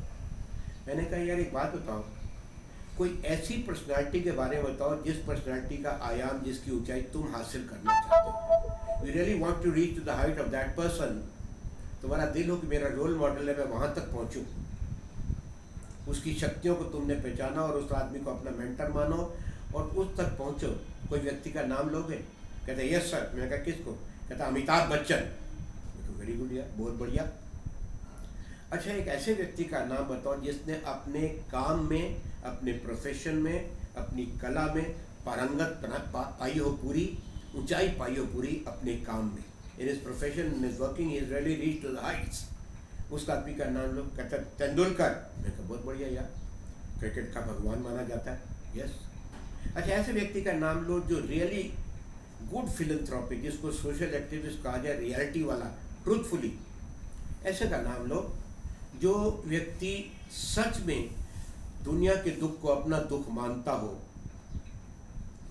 मैंने कहा यार एक बात बताओ, कोई ऐसी पर्सनालिटी के बारे में बताओ जिस पर्सनालिटी का आयाम, जिसकी ऊंचाई तुम हासिल करना चाहते हो। You really want to reach to the height of that person. तुम्हारा दिल हो कि मेरा रोल मॉडल है, मैं वहां तक पहुंचूं। उसकी शक्तियों को तुमने पहचाना और उस आदमी को अपना मेंटर मानो और उस तक पहुंचो। कोई व्यक्ति का नाम लोगे? कहते यस सर। मैंने कहा किसको? कहता अमिताभ बच्चन। वेरी गुड यार, बहुत बढ़िया। अच्छा एक ऐसे व्यक्ति का नाम बताओ जिसने अपने काम में, अपने प्रोफेशन में, अपनी कला में पारंगत पाई हो, पूरी ऊंचाई पाई हो पूरी अपने काम में। In his profession, in his working, is really reach to the heights. उस आदमी का नाम लोग कहते हैं तेंदुलकर। मैं कहा बहुत बढ़िया यार, क्रिकेट का भगवान माना जाता है। यस। अच्छा ऐसे व्यक्ति का नाम लो जो रियली गुड फिलंथ्रोपिक, जिसको सोशल एक्टिविस्ट कहा जाए, रियलिटी वाला, ट्रूथफुली, ऐसे का नाम लो। जो व्यक्ति सच में दुनिया के दुख को अपना दुख मानता हो,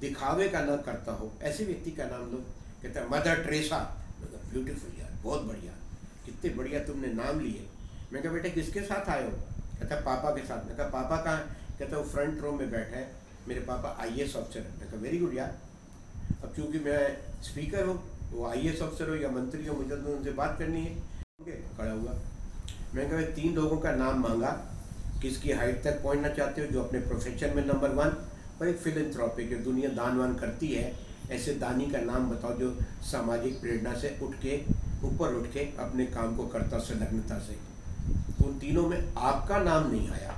दिखावे का ना करता हो, ऐसे व्यक्ति का नाम लो। कहता है मदर टेरेसा। ब्यूटीफुल यार, बहुत बढ़िया, कितने बढ़िया तुमने नाम लिए। मैं कहा बेटा किसके साथ आए हो? कहता पापा के साथ। मैं कहा पापा कहाँ? कहता वो फ्रंट रो में बैठे हैं, मेरे पापा IAS अफसर है। मैं कहा वेरी गुड यार। अब चूंकि मैं स्पीकर हूँ, वो IAS अफसर हो या मंत्री हो, मुझे तो उनसे बात करनी है। खड़ा हुआ। मैं कहा 3 लोगों का नाम मांगा, किसकी हाइट तक पहुंचना चाहते हो, जो अपने प्रोफेशन में नंबर 1 और एक फिलंथ्रोपिक है, दुनिया दानवान करती है, ऐसे दानी का नाम बताओ जो सामाजिक प्रेरणा से ऊपर उठ के अपने काम को करता संलग्नता से। तो उन तीनों में आपका नाम नहीं आया।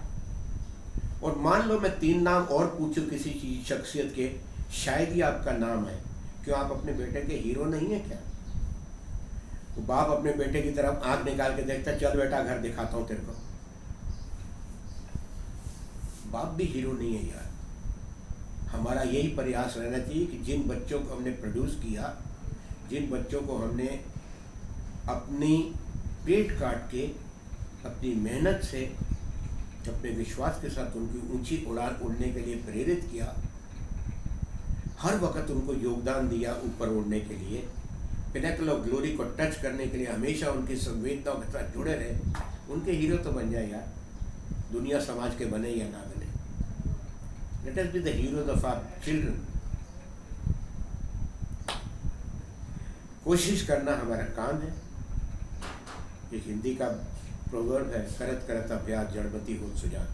और मान लो मैं 3 नाम और पूछूं किसी चीज शख्सियत के, शायद ही आपका नाम है। क्यों? आप अपने बेटे के हीरो नहीं है क्या? तो बाप अपने बेटे की तरफ आंख निकाल के देखता, चल बेटा घर दिखाता हूं तेरे को। बाप भी हीरो नहीं है यार। हमारा यही प्रयास रहना चाहिए कि जिन बच्चों को हमने प्रोड्यूस किया, जिन बच्चों को हमने अपनी पेट काट के, अपनी मेहनत से, अपने विश्वास के साथ उनकी ऊंची उड़ान उड़ने के लिए प्रेरित किया, हर वक्त उनको योगदान दिया ऊपर उड़ने के लिए, पिनेकल ऑफ ग्लोरी को टच करने के लिए हमेशा उनकी संवेदनाओं के साथ जुड़े रहे, उनके हीरो तो बन जाए यार। दुनिया समाज के बने या ना बने, let us be the heroes of our children. कोशिश करना हमारा काम है। एक हिंदी का प्रोवर्ब है, करत करत अभ्यास जड़मति हो सुजान,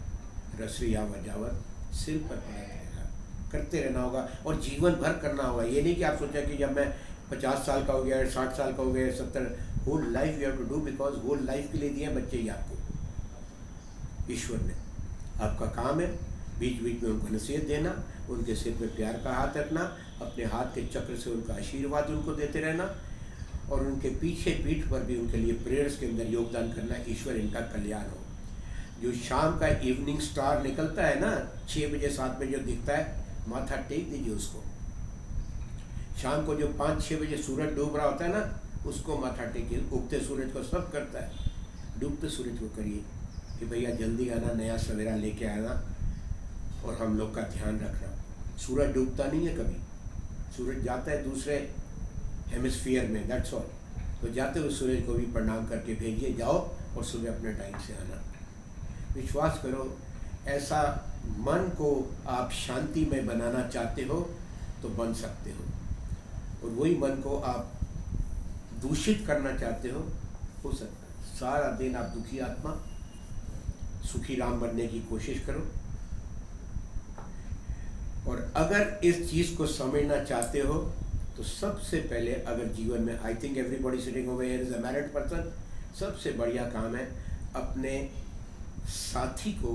रसरी आवर जावर सिर पर पड़ा रहेगा। करते रहना होगा और जीवन भर करना होगा। ये नहीं कि आप सोचा कि जब मैं 50 साल का हो गया, 60 साल का हो गया, 70, whole life you have to do, because whole life के लिए दिए बच्चे ही आपको ईश्वर ने। आपका काम है बीच बीच में उनको नसीहत देना, उनके सिर पे प्यार का हाथ रखना, अपने हाथ के चक्र से उनका आशीर्वाद उनको देते रहना और उनके पीछे पीठ पर भी उनके लिए प्रेयर्स के अंदर योगदान करना। ईश्वर इनका कल्याण हो। जो शाम का इवनिंग स्टार निकलता है ना, 6 बजे 7 बजे जो दिखता है, माथा टेक दीजिए उसको। शाम को जो 5-6 बजे सूरज डूब रहा होता है ना, उसको माथा टेकिए। उगते सूरज को सब करता है, डूबते सूरज को करिए कि भैया जल्दी आना, नया सवेरा लेके आना और हम लोग का ध्यान रखना। सूरज डूबता नहीं है कभी, सूरज जाता है दूसरे हेमिस्फीयर में, दैट्स ऑल। तो जाते हुए सूरज को भी प्रणाम करके भेजिए, जाओ और सुबह अपने टाइम से आना। विश्वास करो, ऐसा मन को आप शांति में बनाना चाहते हो तो बन सकते हो, और वही मन को आप दूषित करना चाहते हो सकता है। सारा दिन आप दुखी आत्मा, सुखी राम बनने की कोशिश करो। और अगर इस चीज़ को समझना चाहते हो तो सबसे पहले, अगर जीवन में, I think everybody sitting over here is a married person, सबसे बढ़िया काम है अपने साथी को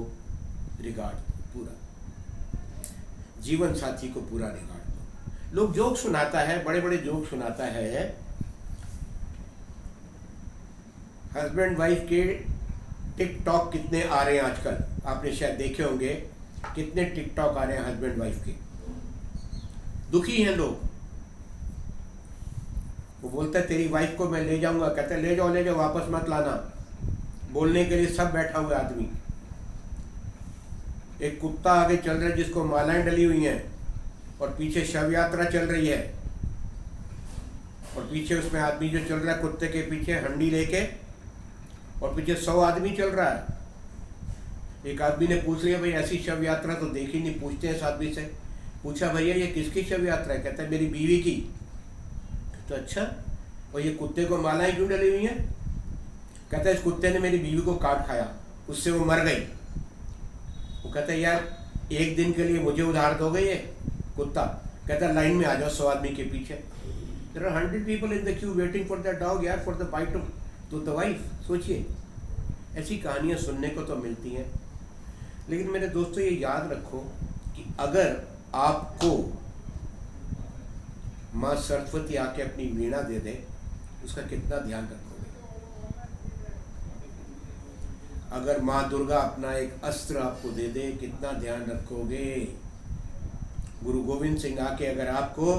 रिगार्ड पूरा। जीवन साथी को पूरा रिकॉर्ड दो। लोग जोक सुनाता है, बड़े बड़े जोक सुनाता है। हस्बैंड वाइफ के टिकटॉक कितने आ रहे हैं आजकल, आपने शायद देखे होंगे, कितने टिकटॉक आ रहे हैं हस्बैंड वाइफ के। दुखी हैं लोग। वो बोलता है तेरी वाइफ को मैं ले जाऊंगा, कहते हैं ले जाओ वापस मत लाना। बोलने के लिए सब बैठा हुआ आदमी। एक कुत्ता आगे चल रहा है जिसको मालाएं डली हुई हैं और पीछे शव यात्रा चल रही है, और पीछे उसमें आदमी जो चल रहा है कुत्ते के पीछे हंडी लेके, और पीछे 100 आदमी चल रहा है। एक आदमी ने पूछ लिया भाई ऐसी शव यात्रा तो देखी नहीं। पूछते हैं इस आदमी से, पूछा भैया ये किसकी शव यात्रा है? कहता है मेरी बीवी की। तो अच्छा, और ये कुत्ते को मालाएं क्यों डली हुई हैं? कहता है इस कुत्ते ने मेरी बीवी को काट खाया, उससे वो मर गई। वो कहता है यार एक दिन के लिए मुझे उधार दोगे ये कुत्ता? कहता है लाइन में आ जाओ 100 आदमी के पीछे। There are 100 people in the queue waiting for the dog यार, for the bite to the wife. सोचिए, ऐसी कहानियां सुनने को तो मिलती हैं। लेकिन मेरे दोस्तों ये याद रखो कि अगर आपको माँ सरस्वती आके अपनी वीणा दे दे, उसका कितना ध्यान रखोगे? अगर माँ दुर्गा अपना एक अस्त्र आपको दे दे, कितना ध्यान रखोगे? गुरु गोविंद सिंह आके अगर आपको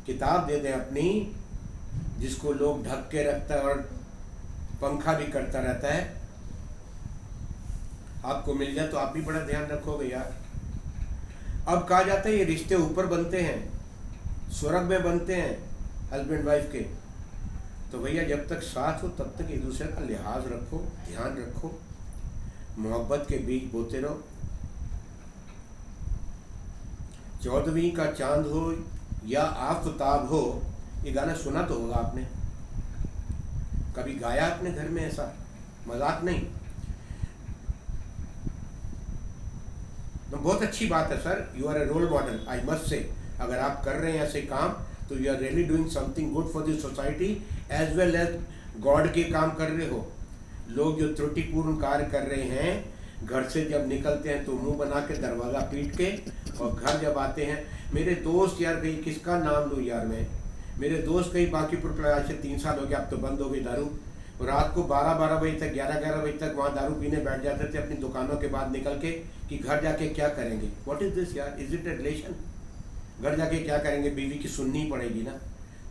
किताब दे दें अपनी, जिसको लोग ढक के रखता है और पंखा भी करता रहता है, आपको मिल जाए तो आप भी बड़ा ध्यान रखोगे यार। अब कहा जाता है ये रिश्ते ऊपर बनते हैं, स्वर्ग में बनते हैं हस्बैंड वाइफ के। तो भैया जब तक साथ हो तब तक एक दूसरे का लिहाज रखो, ध्यान रखो, मोहब्बत के बीज बोते रहो। 14वीं का चांद हो या आफताब हो, ये गाना सुना तो होगा आपने, कभी गाया अपने घर में? ऐसा मजाक नहीं। तो बहुत अच्छी बात है sir, you are a role model I must say. अगर आप कर रहे हैं ऐसे काम तो you are really doing something good for the society as well as god के काम कर रहे हो। लोग जो त्रुटिपूर्ण कार्य कर रहे हैं, घर से जब निकलते हैं तो मुंह बना के दरवाज़ा पीट के, और घर जब आते हैं, मेरे दोस्त यार कहीं किसका नाम लूँ यार मैं, मेरे दोस्त कहीं बांकीपुर आज से 3 साल हो गया, अब तो बंद हो गई दारू। रात को 12-12 बजे तक, 11-11 बजे तक वहाँ दारू पीने बैठ जाते थे अपनी दुकानों के बाद निकल के, कि घर जाके क्या करेंगे। व्हाट इज दिस यार, इज इट ए रिलेशन? घर जाके क्या करेंगे, बीवी की सुननी ही पड़ेगी ना।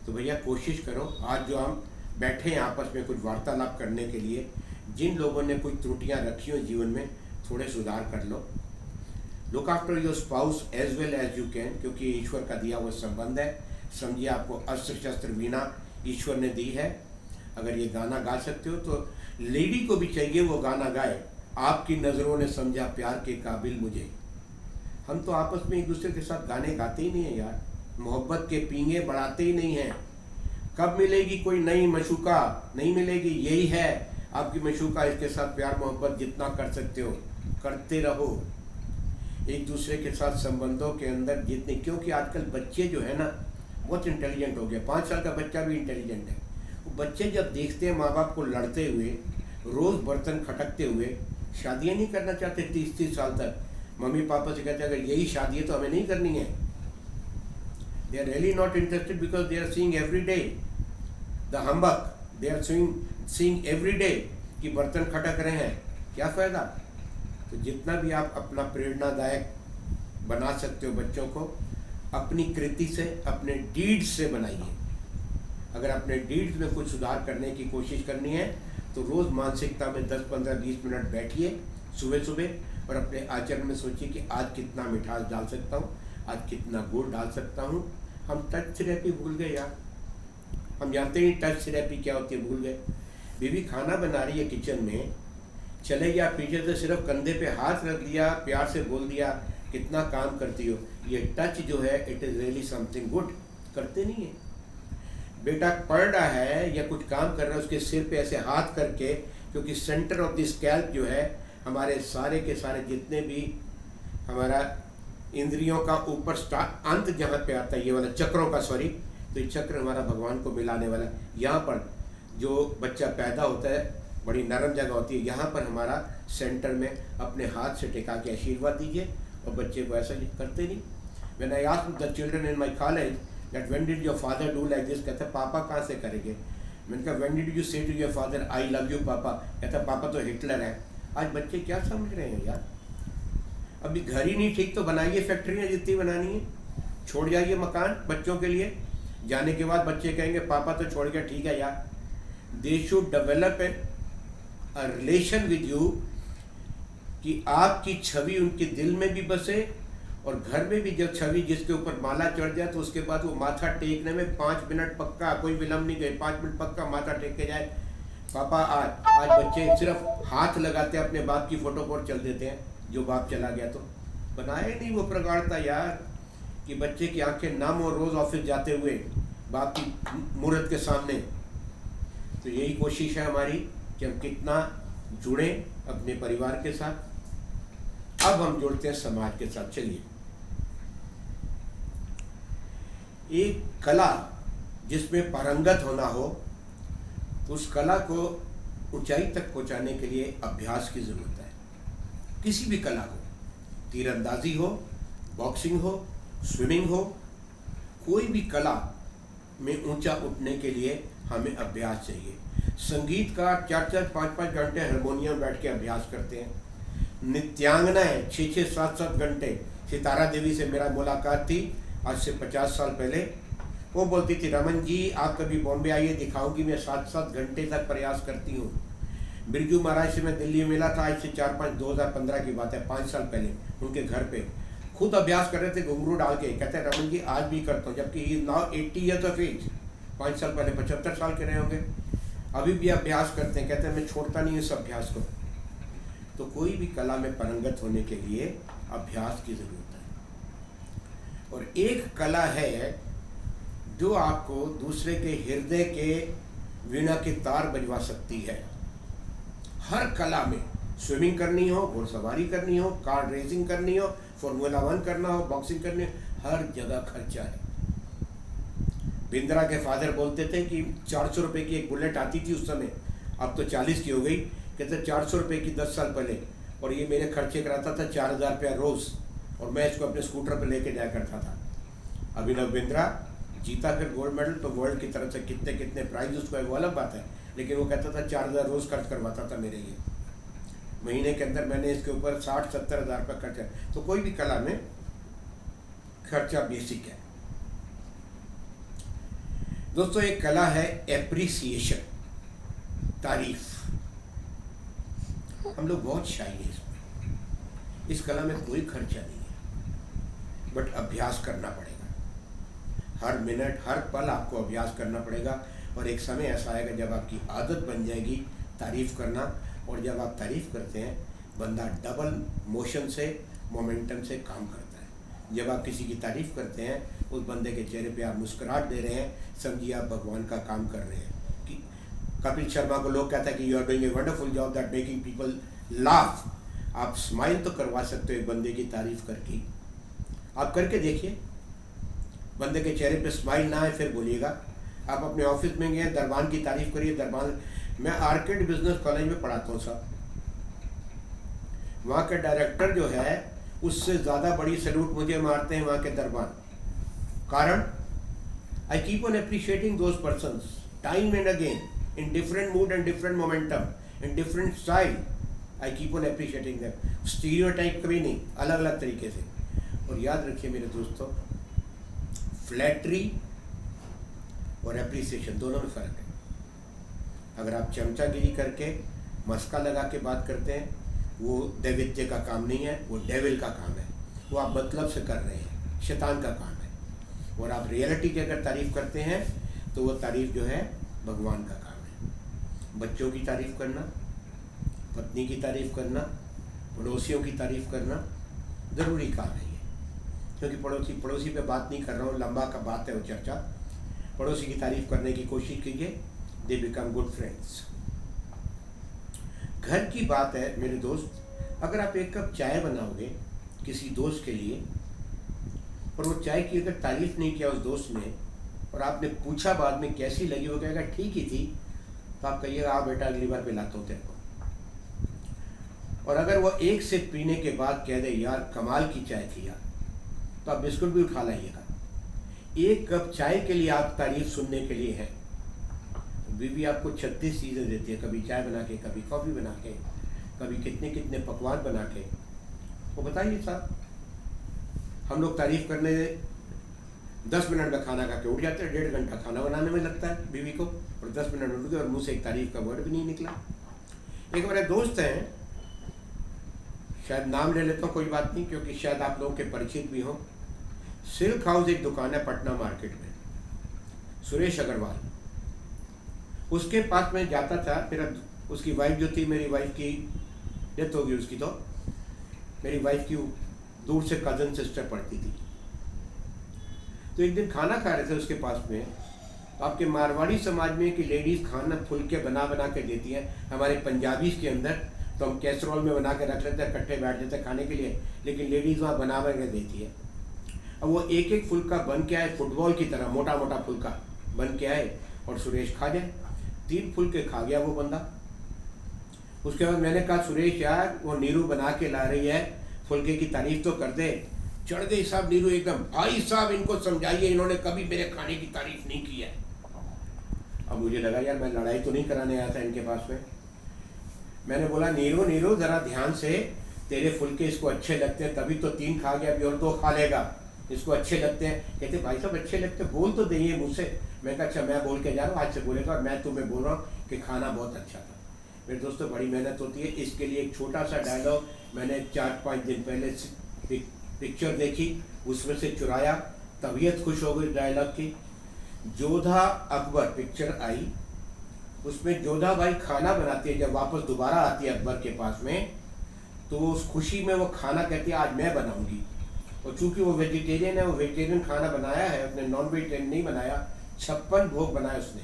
तो भैया कोशिश करो, आज जो हम बैठे हैं आपस में कुछ वार्तालाप करने के लिए, जिन लोगों ने कुछ त्रुटियां रखी हो जीवन में, थोड़े सुधार कर लो। Look after your spouse as well as you can, क्योंकि ईश्वर का दिया हुआ संबंध है। समझिए आपको अस्त्र शस्त्र वीणा ईश्वर ने दी है। अगर ये गाना गा सकते हो तो लेडी को भी चाहिए वो गाना गाए, आपकी नज़रों ने समझा प्यार के काबिल मुझे। हम तो आपस में एक दूसरे के साथ गाने गाते ही नहीं हैं यार, मोहब्बत के पींगे बढ़ाते ही नहीं हैं। कब मिलेगी कोई नई मशूका? नहीं मिलेगी। यही है आपकी मशूका, इसके साथ प्यार मोहब्बत जितना कर सकते हो करते रहो। एक दूसरे के साथ संबंधों के अंदर जितने, क्योंकि आजकल बच्चे जो है ना बहुत इंटेलिजेंट हो गए। 5 साल का बच्चा भी इंटेलिजेंट है। वो बच्चे जब देखते हैं माँ बाप को लड़ते हुए, रोज़ बर्तन खटकते हुए, शादियाँ नहीं करना चाहते 30-30 साल तक। मम्मी पापा से कहते हैं अगर यही शादी है तो हमें नहीं करनी है। They are really not interested because they are seeing every day the humbug, they are seeing every day कि बर्तन खटक रहे हैं, क्या फ़ायदा। तो जितना भी आप अपना प्रेरणादायक बना सकते हो बच्चों को, अपनी कृति से, अपने डीड्स से बनाइए। अगर अपने डीड्स में कुछ सुधार करने की कोशिश करनी है तो रोज़ मानसिकता में 10, 15, 20 मिनट बैठिए सुबह सुबह, और अपने आचरण में सोचिए कि आज कितना मिठास डाल सकता हूँ, आज कितना गुड़ डाल सकता हूँ। हम टच थेरेपी भूल गए यार, हम जानते ही टच थेरेपी क्या होती है, भूल गए। बीवी खाना बना रही है किचन में, चले गया पीछे से सिर्फ कंधे पे हाथ रख दिया, प्यार से बोल दिया कितना काम करती हो। ये टच जो है it is really something good, करते नहीं है। बेटा पढ़ रहा है या कुछ काम कर रहा है, उसके सिर पे ऐसे हाथ करके, क्योंकि सेंटर ऑफ द स्कैल्प जो है हमारे सारे के सारे जितने भी हमारा इंद्रियों का ऊपर अंत जहाँ पे आता है, ये वाला चक्रों का, सॉरी, तो ये चक्र हमारा भगवान को मिलाने वाला। यहाँ पर जो बच्चा पैदा होता है बड़ी नरम जगह होती है, यहाँ पर हमारा सेंटर में अपने हाथ से टिका के आशीर्वाद दीजिए और बच्चे को ऐसा करते नहीं। When I asked the children in my college that when did your father do like this, कहते पापा कहाँ से करेंगे। मैंने कहा when did you say to your father I love you पापा, कहता पापा तो हिटलर है। आज बच्चे क्या समझ रहे हैं यार, अभी घर ही नहीं ठीक तो बनाइए फैक्ट्रियाँ जितनी बनानी है, छोड़ जाइए मकान बच्चों के लिए, जाने के बाद बच्चे कहेंगे पापा तो छोड़ गया, ठीक है यार। They should develop a relation with you, कि आपकी छवि उनके दिल में भी बसे, और घर में भी जब छवि जिसके ऊपर माला चढ़ जाए तो उसके बाद वो माथा टेकने में 5 मिनट पक्का, कोई विलम्ब नहीं गए, 5 मिनट पक्का माथा टेक के जाए। पापा आज बच्चे सिर्फ हाथ लगाते हैं अपने बाप की फोटो पर चल देते हैं, जो बाप चला गया तो बनाए नहीं वो प्रगाढ़ता यार, कि बच्चे की आंखें नम और रोज ऑफिस जाते हुए बाप की मूर्त के सामने। तो यही कोशिश है हमारी कि हम कितना जुड़े अपने परिवार के साथ। अब हम जुड़ते हैं समाज के साथ। चलिए, एक कला जिसमें पारंगत होना हो, उस कला को ऊंचाई तक पहुंचाने के लिए अभ्यास की जरूरत है। किसी भी कला हो, तीरंदाजी हो, बॉक्सिंग हो, स्विमिंग हो, कोई भी कला में ऊंचा उठने के लिए हमें अभ्यास चाहिए। संगीतकार 4-4, 5-5 घंटे हारमोनियम बैठ के अभ्यास करते हैं। नृत्यांगनाएं 6-6, 7-7 घंटे। सितारा देवी से मेरा मुलाकात थी आज से 50 साल पहले। वो बोलती थी रमन जी आप कभी बॉम्बे आइए, दिखाऊंगी, मैं 7-7 घंटे तक प्रयास करती हूँ। बिरजू महाराज से मैं दिल्ली में मिला था आज से 4-5, 2015 की बात है, 5 साल पहले, उनके घर पे खुद अभ्यास कर रहे थे घुंघरू डाल के। कहते हैं रमन जी आज भी करता हूँ, जबकि ही नाउ 80 ईयर्स ऑफ एज, 5 साल पहले 75 साल के रहे होंगे, अभी भी अभ्यास करते हैं। कहते हैं मैं छोड़ता नहीं इस अभ्यास को। तो कोई भी कला में पारंगत होने के लिए अभ्यास की जरूरत है। और एक कला है जो आपको दूसरे के हृदय के वीणा के तार बजवा सकती है। हर कला में, स्विमिंग करनी हो, घुड़सवारी करनी हो, कार रेसिंग करनी हो, फॉर्मूला 1 करना हो, बॉक्सिंग करनी हो, हर जगह खर्चा है। बिंद्रा के फादर बोलते थे कि 400 रुपये की एक बुलेट आती थी उस समय, अब तो 40 की हो गई। कहते 400 रुपये की 10 साल पहले, और ये मेरे खर्चे कराता था 4000 रुपया रोज़, और मैं इसको अपने स्कूटर पर लेके जाया करता था। अभिनव बिंद्रा जीता फिर गोल्ड मेडल, तो वर्ल्ड की तरफ से कितने कितने प्राइज उसको है वो अलग बात है, लेकिन वो कहता था 4000 रोज़ खर्च करवाता था मेरे लिए। महीने के अंदर मैंने इसके ऊपर 60-70 हज़ार रुपये खर्च है। तो कोई भी कला में खर्चा बेसिक है। दोस्तों एक कला है एप्रिसिएशन, तारीफ। हम लोग बहुत शाई हैं इसमें। इस कला में कोई खर्चा नहीं है, बट अभ्यास करना पड़ेगा। हर मिनट हर पल आपको अभ्यास करना पड़ेगा, और एक समय ऐसा आएगा जब आपकी आदत बन जाएगी तारीफ करना। और जब आप तारीफ करते हैं, बंदा डबल मोशन से, मोमेंटम से काम करता है। जब आप किसी की तारीफ करते हैं, उस बंदे के चेहरे पे आप मुस्कुराहट दे रहे हैं, समझिए आप भगवान का काम कर रहे हैं। कि कपिल शर्मा को लोग कहते हैं कि you are doing a wonderful job that making people laugh. आप स्माइल तो करवा सकते हो एक बंदे की तारीफ करके। आप करके देखिए, बंदे के चेहरे पे स्माइल ना आए फिर बोलिएगा। आप अपने ऑफिस में गए, दरबान की तारीफ करिए। दरबान, मैं आर्किड बिजनेस कॉलेज में पढ़ाता हूँ साहब, वहाँ के डायरेक्टर जो है उससे ज़्यादा बड़ी सैल्यूट मुझे मारते हैं वहाँ के दरबान। कारण I keep on appreciating those persons time and again, in different mood and different momentum, in different style. I keep on appreciating them, stereotype कभी नहीं, अलग अलग तरीके से। और याद रखिए मेरे दोस्तों, फ्लैटरी और एप्रिसिएशन दोनों में फ़र्क है। अगर आप चमचागिरी करके, मस्का लगा के बात करते हैं, वो दैवित्य का काम नहीं है, वो डेविल का काम है। वो आप मतलब से कर रहे हैं, शैतान का काम है। और आप रियलिटी की अगर तारीफ करते हैं तो वो तारीफ जो है भगवान का काम है। बच्चों की तारीफ करना, पत्नी की तारीफ करना, पड़ोसियों की तारीफ करना ज़रूरी काम है ये। क्योंकि पड़ोसी पे बात नहीं कर रहा हूँ, लंबा का बात है वो चर्चा। पड़ोसी की तारीफ करने की कोशिश कीजिए, दे बिकम गुड फ्रेंड्स। घर की बात है मेरे दोस्त, अगर आप एक कप चाय बनाओगे किसी दोस्त के लिए, और वो चाय की अगर तारीफ नहीं किया उस दोस्त ने, और आपने पूछा बाद में कैसी लगी, वो कहेगा ठीक ही थी, तो आप कहिएगा आ बेटा अगली बार पिलाता हूँ तेरे को। और अगर वो एक सिप पीने के बाद कह दे यार कमाल की चाय थी यार, तो आप बिस्कुट भी उठा लाइएगा। एक कप चाय के लिए आप तारीफ सुनने के लिए हैं, बीवी आपको 36 चीज़ें देती है, कभी चाय बना के, कभी कॉफ़ी बना के, कभी कितने कितने पकवान बना के। वो बताइए साहब, हम लोग तारीफ करने 10 मिनट में खाना खा के उठ जाते हैं, 1.5 घंटा खाना बनाने में लगता है बीवी को, और 10 मिनट उठ गए और मुँह से एक तारीफ का वर्ड भी नहीं निकला। एक मेरे दोस्त हैं, शायद नाम ले लेता हूँ, कोई बात नहीं, क्योंकि शायद आप लोगों के परिचित भी हों। सिल्क हाउस एक दुकान है पटना मार्केट में, सुरेश अग्रवाल, उसके पास में जाता था। फिर उसकी वाइफ जो थी, मेरी वाइफ की डेथ हो गई उसकी, तो मेरी वाइफ की दूर से कज़न सिस्टर पड़ती थी। तो एक दिन खाना खा रहे थे उसके पास में, आपके मारवाड़ी समाज में कि लेडीज़ खाना फुलके बना बना के देती हैं, हमारे पंजाबीज़ के अंदर तो हम कैसरोल में बना के रख लेते हैं, इकट्ठे बैठ जाते हैं खाने के लिए, लेकिन लेडीज़ वहाँ बना बना के देती है। अब वो एक एक फुलका बन के आए, फुटबॉल की तरह मोटा मोटा फुलका बन के आए, और सुरेश खा जाए। 3 फुलके खा गया वो बंदा। उसके बाद मैंने कहा सुरेश यार, वो नीरू बना के ला रही है, फुलके की तारीफ तो कर दे। चढ़ गई साहब नीरू एकदम, भाई साहब इनको समझाइए, इन्होंने कभी मेरे खाने की तारीफ नहीं की है। अब मुझे लगा यार मैं लड़ाई तो नहीं कराने आया था इनके पास में। मैंने बोला नीरू नीरू जरा ध्यान से, तेरे फुलके इसको अच्छे लगते हैं तभी तो 3 खा गया, अभी और 2 खा लेगा, इसको अच्छे लगते हैं। कहते भाई साहब अच्छे लगते, बोल तो देंगे मुझसे। मैं कहा अच्छा मैं बोल के जा रहा हूँ, आज से बोलेगा, और मैं तुम्हें बोल रहा हूँ कि खाना बहुत अच्छा था। मेरे दोस्तों बड़ी मेहनत होती है, इसके लिए एक छोटा सा डायलॉग मैंने 4-5 दिन पहले पिक्चर देखी, उसमें से चुराया, तबीयत खुश हो गई डायलॉग की। जोधा अकबर पिक्चर आई, उसमें जोधा बाई खाना बनाती है, जब वापस दोबारा आती है अकबर के पास में, तो उस खुशी में वो खाना कहती है आज मैं बनाऊंगी। और चूंकि वो वेजिटेरियन है, वो वेजिटेरियन खाना बनाया है उसने, नॉन वेजिटेरियन नहीं बनाया। 56 भोग बनाया उसने।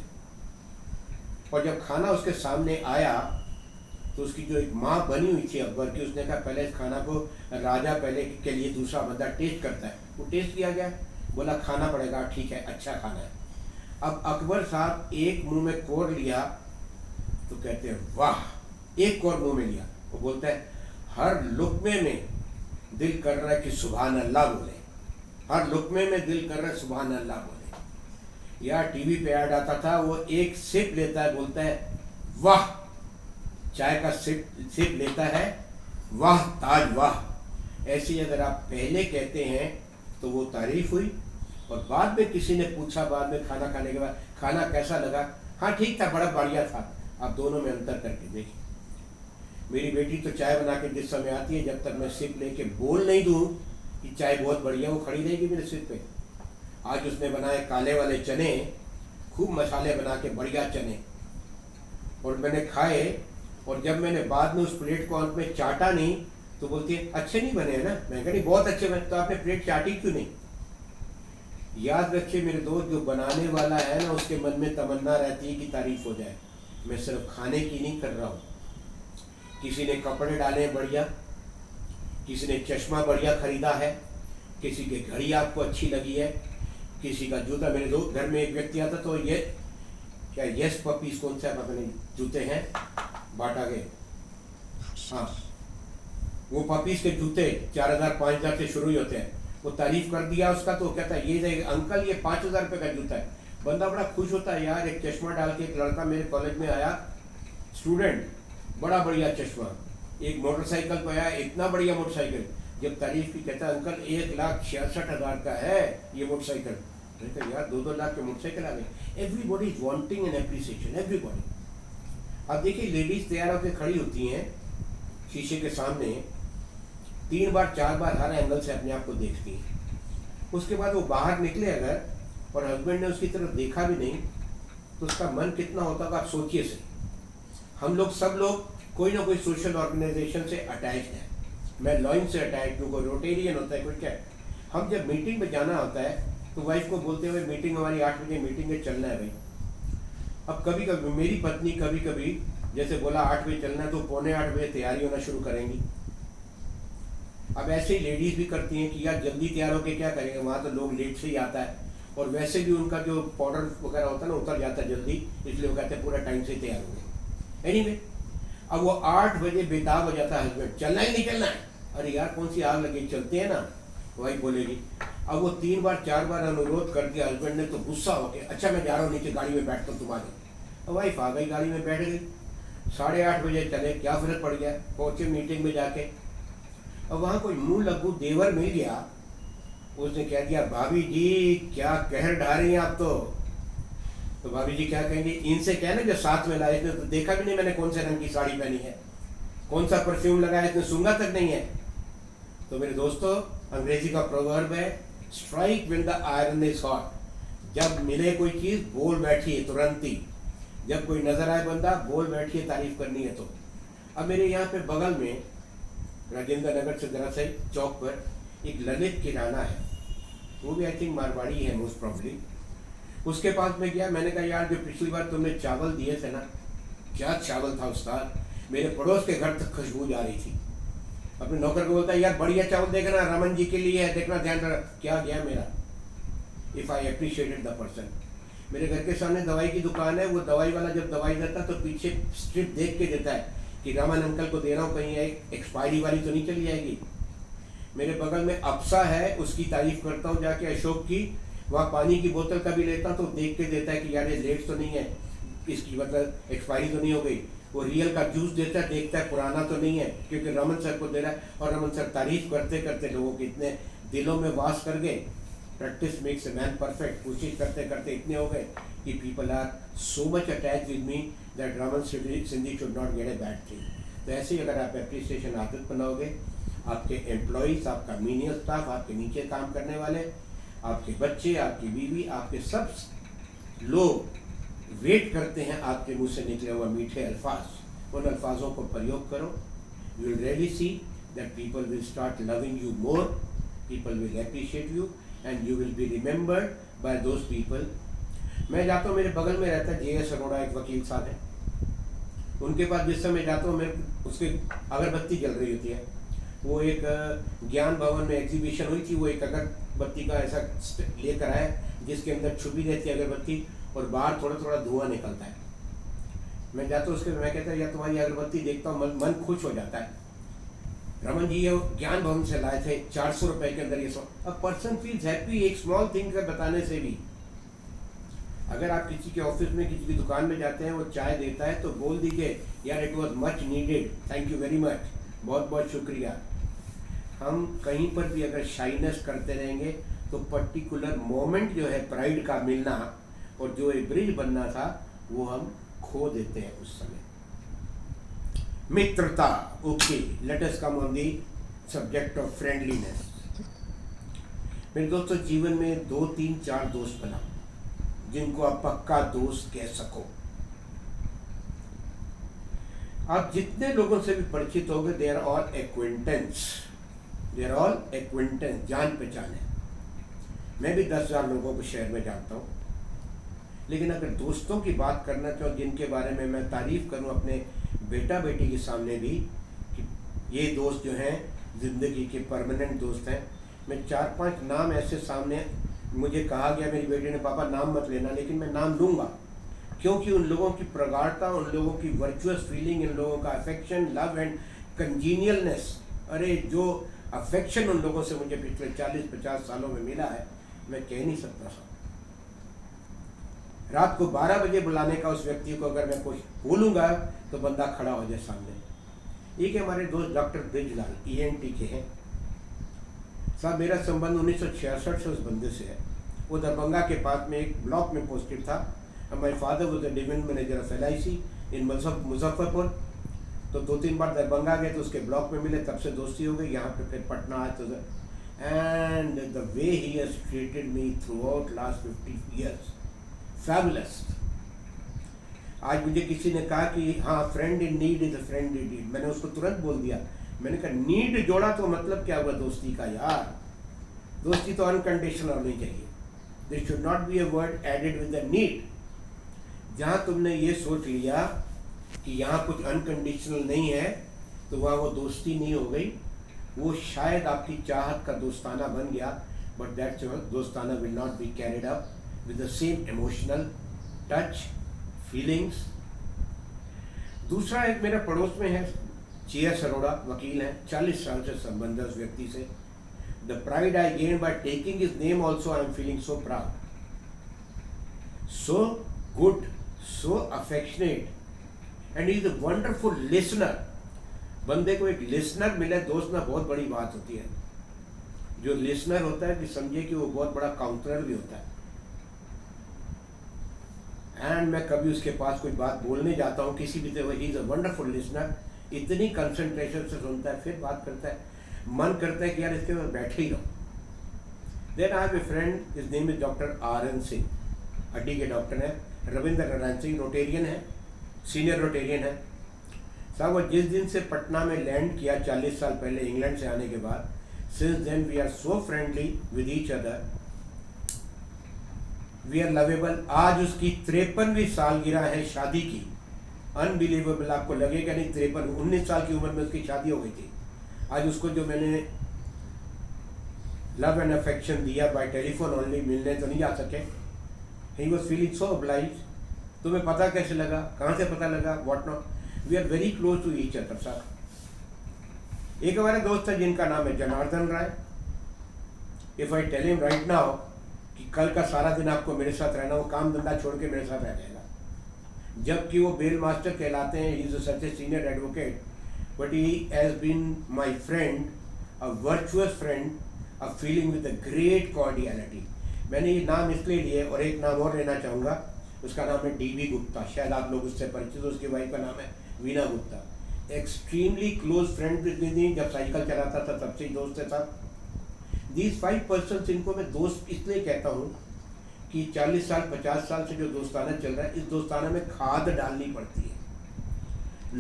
और जब खाना उसके सामने आया तो उसकी जो एक माँ बनी हुई थी अकबर की, उसने कहा पहले इस खाना को राजा पहले के लिए दूसरा बंदा टेस्ट करता है। वो टेस्ट किया गया, बोला खाना पड़ेगा, ठीक है अच्छा खाना है। अब अकबर साहब एक मुंह में कोर लिया तो कहते हैं वाह, एक कोर मुंह में लिया, वो बोलता है हर लुकमे में दिल कर रहा है कि सुभान अल्लाह बोले, हर लुकमे में दिल कर रहा है सुभान अल्लाह बोले। यार टीवी पे ऐड आता था, वो एक सिप लेता है, बोलता है वाह, चाय का सिप लेता है, वाह ताज वाह। ऐसे अगर आप पहले कहते हैं तो वो तारीफ हुई, और बाद में किसी ने पूछा बाद में खाना खाने के बाद खाना कैसा लगा, हाँ ठीक था, बड़ा बढ़िया था। आप दोनों में अंतर करके देखिए। मेरी बेटी तो चाय बना के जिस समय आती है, जब तक मैं सिप लेके बोल नहीं दूँ कि चाय बहुत बढ़िया, वो खड़ी रहेगी मेरे सिर पे। आज उसने बनाए काले वाले चने, खूब मसाले बना के बढ़िया चने, और मैंने खाए, और जब मैंने बाद में उस प्लेट को अंत में चाटा नहीं तो बोलती है अच्छे नहीं बने हैं ना। मैं कहा बहुत अच्छे बने, तो आपने प्लेट चाटी क्यों नहीं। याद रखिए मेरे दोस्त, जो बनाने वाला है ना, उसके मन में तमन्ना रहती है कि तारीफ हो जाए। मैं सिर्फ खाने की नहीं कर रहा हूँ। किसी ने कपड़े डाले बढ़िया, किसी ने चश्मा बढ़िया खरीदा है, किसी की घड़ी आपको अच्छी लगी है, किसी का जूता। मेरे दोस्त घर में एक व्यक्ति आता तो ये क्या यस पपीज कौन सा अपने जूते हैं बाटा के, हाँ वो पपीज के जूते 4000-5000 से शुरू ही होते हैं। वो तारीफ कर दिया उसका, तो कहता है ये अंकल ये 5000 रुपये का जूता है। बंदा बड़ा खुश होता है यार। एक चश्मा डाल के एक लड़का मेरे कॉलेज में आया, स्टूडेंट, बड़ा बढ़िया चश्मा, एक मोटरसाइकिल पे आया, इतना बढ़िया मोटरसाइकिल। जब तारीफ की कहता है अंकल 1,66,000 का है ये मोटरसाइकिल। कहते यार 2-2 लाख के मोटरसाइकिल आ गए। Everybody is wanting an appreciation, everybody. अब देखिए लेडीज तैयार होकर खड़ी होती हैं शीशे के सामने, 3 बार 4 बार हर एंगल से अपने आप को देखती हैं। उसके बाद वो बाहर निकले अगर, और हस्बैंड ने उसकी तरफ देखा भी नहीं, तो उसका मन कितना होता होगा आप सोचिए से। हम लोग सब लोग कोई ना कोई सोशल ऑर्गेनाइजेशन से अटैच है। मैं लॉइन से अटैच हूँ, कोई रोटेरियन होता है, कोई क्या। हम जब मीटिंग में जाना होता है तो वाइफ को बोलते हुए मीटिंग हमारी 8 बजे मीटिंग में चलना है भाई। अब कभी कभी मेरी पत्नी कभी कभी जैसे बोला 8 बजे चलना है तो 7:45 बजे तैयारी होना शुरू करेंगी। अब ऐसे ही लेडीज भी करती हैं कि यार जल्दी तैयार होके क्या करेंगे, वहाँ तो लोग लेट से ही आता है, और वैसे भी उनका जो पाउडर वगैरह होता है ना उतर जाता है जल्दी, इसलिए वो कहते हैं पूरा टाइम से तैयार होंगे। एनीवे, अब वो 8 बजे बेताब हो जाता है हस्बैंड, चलना ही नहीं चलना है। अरे यार कौन सी आग लगी, चलते हैं ना, वाइफ बोलेगी। अब वो 3 बार 4 बार अनुरोध कर दिया हस्बैंड ने, तो गुस्सा हो गया, अच्छा मैं जा रहा हूँ नीचे गाड़ी में बैठता हूँ तुम्हारी। अब वाइफ आ गई, गाड़ी में बैठ गई, 8:30 बजे चले, क्या फर्क पड़ गया, पहुंचे मीटिंग में जाके। अब वहाँ कोई मुंह लगू देवर मिल गया, उसने कह दिया भाभी जी क्या कहर ढा रही हैं आप तो भाभी जी क्या कहेंगे, इनसे कहना जो साथ में लाए, इसने तो देखा भी नहीं मैंने कौन से रंग की साड़ी पहनी है, कौन सा परफ्यूम लगाया, इसने सूंघा तक नहीं है। तो मेरे दोस्तों अंग्रेजी का प्रोवर्ब है, strike when the iron is hot, जब मिले कोई चीज बोल बैठिए तुरंत ही, जब कोई नजर आए बंदा बोल बैठिए, तारीफ करनी है तो। अब मेरे यहाँ पे बगल में राजेंद्र नगर से जरा से चौक पर एक ललित किराना है, वो भी आई थिंक मारवाड़ी है मोस्ट प्रॉब्ली। उसके पास में गया, मैंने कहा यार जो पिछली बार तुमने चावल दिए थे ना, क्या चावल था उस्ताद, मेरे पड़ोस के घर तक खुशबू जा रही थी। अपने नौकर को बोलता है यार बढ़िया चावल देखना, रमन जी के लिए है, देखना ध्यान रख। क्या गया मेरा, if I appreciated the person. मेरे घर के सामने दवाई की दुकान है, वो दवाई वाला जब दवाई देता है तो पीछे स्ट्रिप देख के देता है कि रमन अंकल को दे रहा हूँ, कहीं एक्सपायरी वाली तो नहीं चली जाएगी। मेरे बगल में अप्सा है, उसकी तारीफ करता हूँ जाके अशोक की, वहाँ पानी की बोतल का भी लेता हूँ तो देख के देता है कि यार ये लेट तो नहीं है, इसकी मतलब एक्सपायरी तो नहीं हो गई। वो रियल का जूस देता है, देखता है पुराना तो नहीं है, क्योंकि रमन सर को दे रहा है। और रमन सर तारीफ करते करते लोगों के इतने दिलों में वास कर गए, practice makes a man perfect, कोशिश करते करते इतने हो गए कि people are so much attach with me that Raman Sindhi should not get a bad thing. तो ऐसे ही अगर आप एप्रिसिएशन आदत बनाओगे, आपके एम्प्लॉयज़, आपका मीनियल स्टाफ, आपके नीचे काम करने वाले, आपके बच्चे, आपकी बीवी, आपके सब लोग वेट करते हैं आपके मुंह से निकले हुआ मीठे अल्फाज। उन अल्फाजों को प्रयोग करो, you will really see that people will start loving you more, people will appreciate you and you will be remembered by those people. मैं जाता हूँ, मेरे बगल में रहता है JS अरोड़ा, एक वकील साहब है, उनके पास जिस समय जाता हूँ, मेरे उसकी अगरबत्ती जल रही होती है। वो एक ज्ञान भवन में एग्जीबिशन हुई थी, वो एक अगरबत्ती का ऐसा लेकर आए जिसके अंदर छुपी रहती है अगरबत्ती और बाहर थोड़ा थोड़ा धुआं निकलता है। मैं जाता हूँ उसके, मैं कहता हूँ यार तुम्हारी अगरबत्ती देखता हूँ मन खुश हो जाता है। रमन जी ये ज्ञान भवन से लाए थे, 400 रुपए के अंदर ये सब। अ पर्सन फील्स हैप्पी एक स्मॉल थिंग का बताने से भी। अगर आप किसी के ऑफिस में, किसी की दुकान में जाते हैं, वो चाय देता है तो बोल दीजिए यार it was much needed, thank you very much, बहुत बहुत शुक्रिया। हम कहीं पर भी अगर शाइनेस करते रहेंगे तो पर्टिकुलर मोमेंट जो है प्राइड का मिलना और जो एक ब्रिज बनना था वो हम खो देते हैं उस समय। मित्रता, okay, let us come on the subject of friendliness. मेरे दोस्तों जीवन में 2 3 4 दोस्त बनाओ जिनको आप पक्का दोस्त कह सको। आप जितने लोगों से भी परिचित होंगे, they are all acquaintance, they are all acquaintance, जान पहचान है। मैं भी 10,000 लोगों को शहर में जानता हूँ, लेकिन अगर दोस्तों की बात करना चाहूँ जिनके बारे में मैं तारीफ करूँ अपने बेटा बेटी के सामने भी कि ये दोस्त जो हैं ज़िंदगी के परमानेंट दोस्त हैं, मैं 4-5 नाम ऐसे सामने, मुझे कहा गया मेरी बेटी ने पापा नाम मत लेना, लेकिन मैं नाम लूँगा क्योंकि उन लोगों की प्रगाढ़ता, उन लोगों की वर्चुअस फीलिंग, इन लोगों का अफेक्शन, लव एंड कंजीनियलनेस, अरे जो अफेक्शन उन लोगों से मुझे पिछले 40-50 सालों में मिला है मैं कह नहीं सकता था। रात को 12 बजे बुलाने का उस व्यक्ति को अगर मैं कुछ बोलूँगा तो बंदा खड़ा हो जाए सामने। एक हमारे दोस्त डॉक्टर ब्रिजलाल ENT के हैं साहब, मेरा संबंध 1966 से उस बंदे से है। वो दरभंगा के पास में एक ब्लॉक में पोस्टेड था। My father was the division manager of LIC इन मुजफ्फरपुर। तो 2-3 बार दरभंगा गए तो उसके ब्लॉक में मिले, तब से दोस्ती हो गई। यहाँ पे फिर पटना आए तो and the way he has treated me through out last 50 years, fabulous. आज मुझे किसी ने कहा कि हाँ friend in need is a friend in need, मैंने उसको तुरंत बोल दिया, मैंने कहा नीड जोड़ा तो मतलब क्या हुआ दोस्ती का यार, दोस्ती तो अनकंडीशनल होनी चाहिए। This should not be a word added with the need. जहाँ तुमने ये सोच लिया कि यहाँ कुछ अनकंडीशनल नहीं है तो वहाँ वो दोस्ती नहीं हो गई, वो शायद आपकी चाहत का दोस्ताना बन गया, बट दैट दोस्ताना will not be carried up with the same emotional touch feelings. दूसरा एक मेरे पड़ोस में है, CS अरोड़ा, वकील हैं, 40 साल से संबंध है उस व्यक्ति से। The pride I gain by taking his name also I am feeling so proud, so good, so affectionate, and he is a wonderful listener. बंदे को एक लिसनर मिले दोस्त ना, बहुत बड़ी बात होती है। जो लिसनर होता है कि समझे कि वो बहुत बड़ा काउंसलर भी होता है। एंड मैं कभी उसके पास कोई बात बोलने जाता हूँ किसी भी तरह, he is a wonderful listener, इतनी कंसंट्रेशन से सुनता है, फिर बात करता है, मन करता है कि यार इसके पास बैठे ही रहो। Then I have a friend, his name is doctor RN Singh, हड्डी के डॉक्टर हैं। रविंद्र नारायण सिंह रोटेरियन है, सीनियर रोटेरियन है साहब। वो जिस दिन से पटना में लैंड किया 40 साल पहले इंग्लैंड से आने के बाद, since then we are so friendly with each other, we are lovable. आज उसकी 53वीं सालगिरह है शादी की। अनबिलीवेबल, आपको लगेगा नहीं, 53, 19 साल की उम्र में उसकी शादी हो गई थी। आज उसको जो मैंने लव एंड अफेक्शन दिया बाय टेलीफोन ओनली, मिलने तो नहीं जा सके, he was feeling so obliged. तुम्हें पता कैसे लगा, कहाँ से पता लगा, what not, we are very close to each other साहब। एक हमारे दोस्त है जिनका नाम है Janardan Rai. If I tell him right now कि कल का सारा दिन आपको मेरे साथ रहना, वो काम धंधा छोड़ के मेरे साथ रह जाएगा। जबकि वो बेल मास्टर कहलाते हैं, he is such a senior advocate, but he has been my friend, a virtuous friend, a feeling with a great cordiality. मैंने ये नाम इसलिए लिए, और एक नाम और लेना चाहूँगा, उसका नाम है DB गुप्ता। शायद आप लोग उससे परिचित हो, उसकी वाइफ का नाम है Veena Gupta. Extremely close friend with me, जब साइकिल चलाता था तब से ही दोस्त है साहब। दीज 5 पर्सन इनको मैं दोस्त इसलिए कहता हूँ कि 40 साल 50 साल से जो दोस्ताना चल रहा है, इस दोस्ताना में खाद डालनी पड़ती है,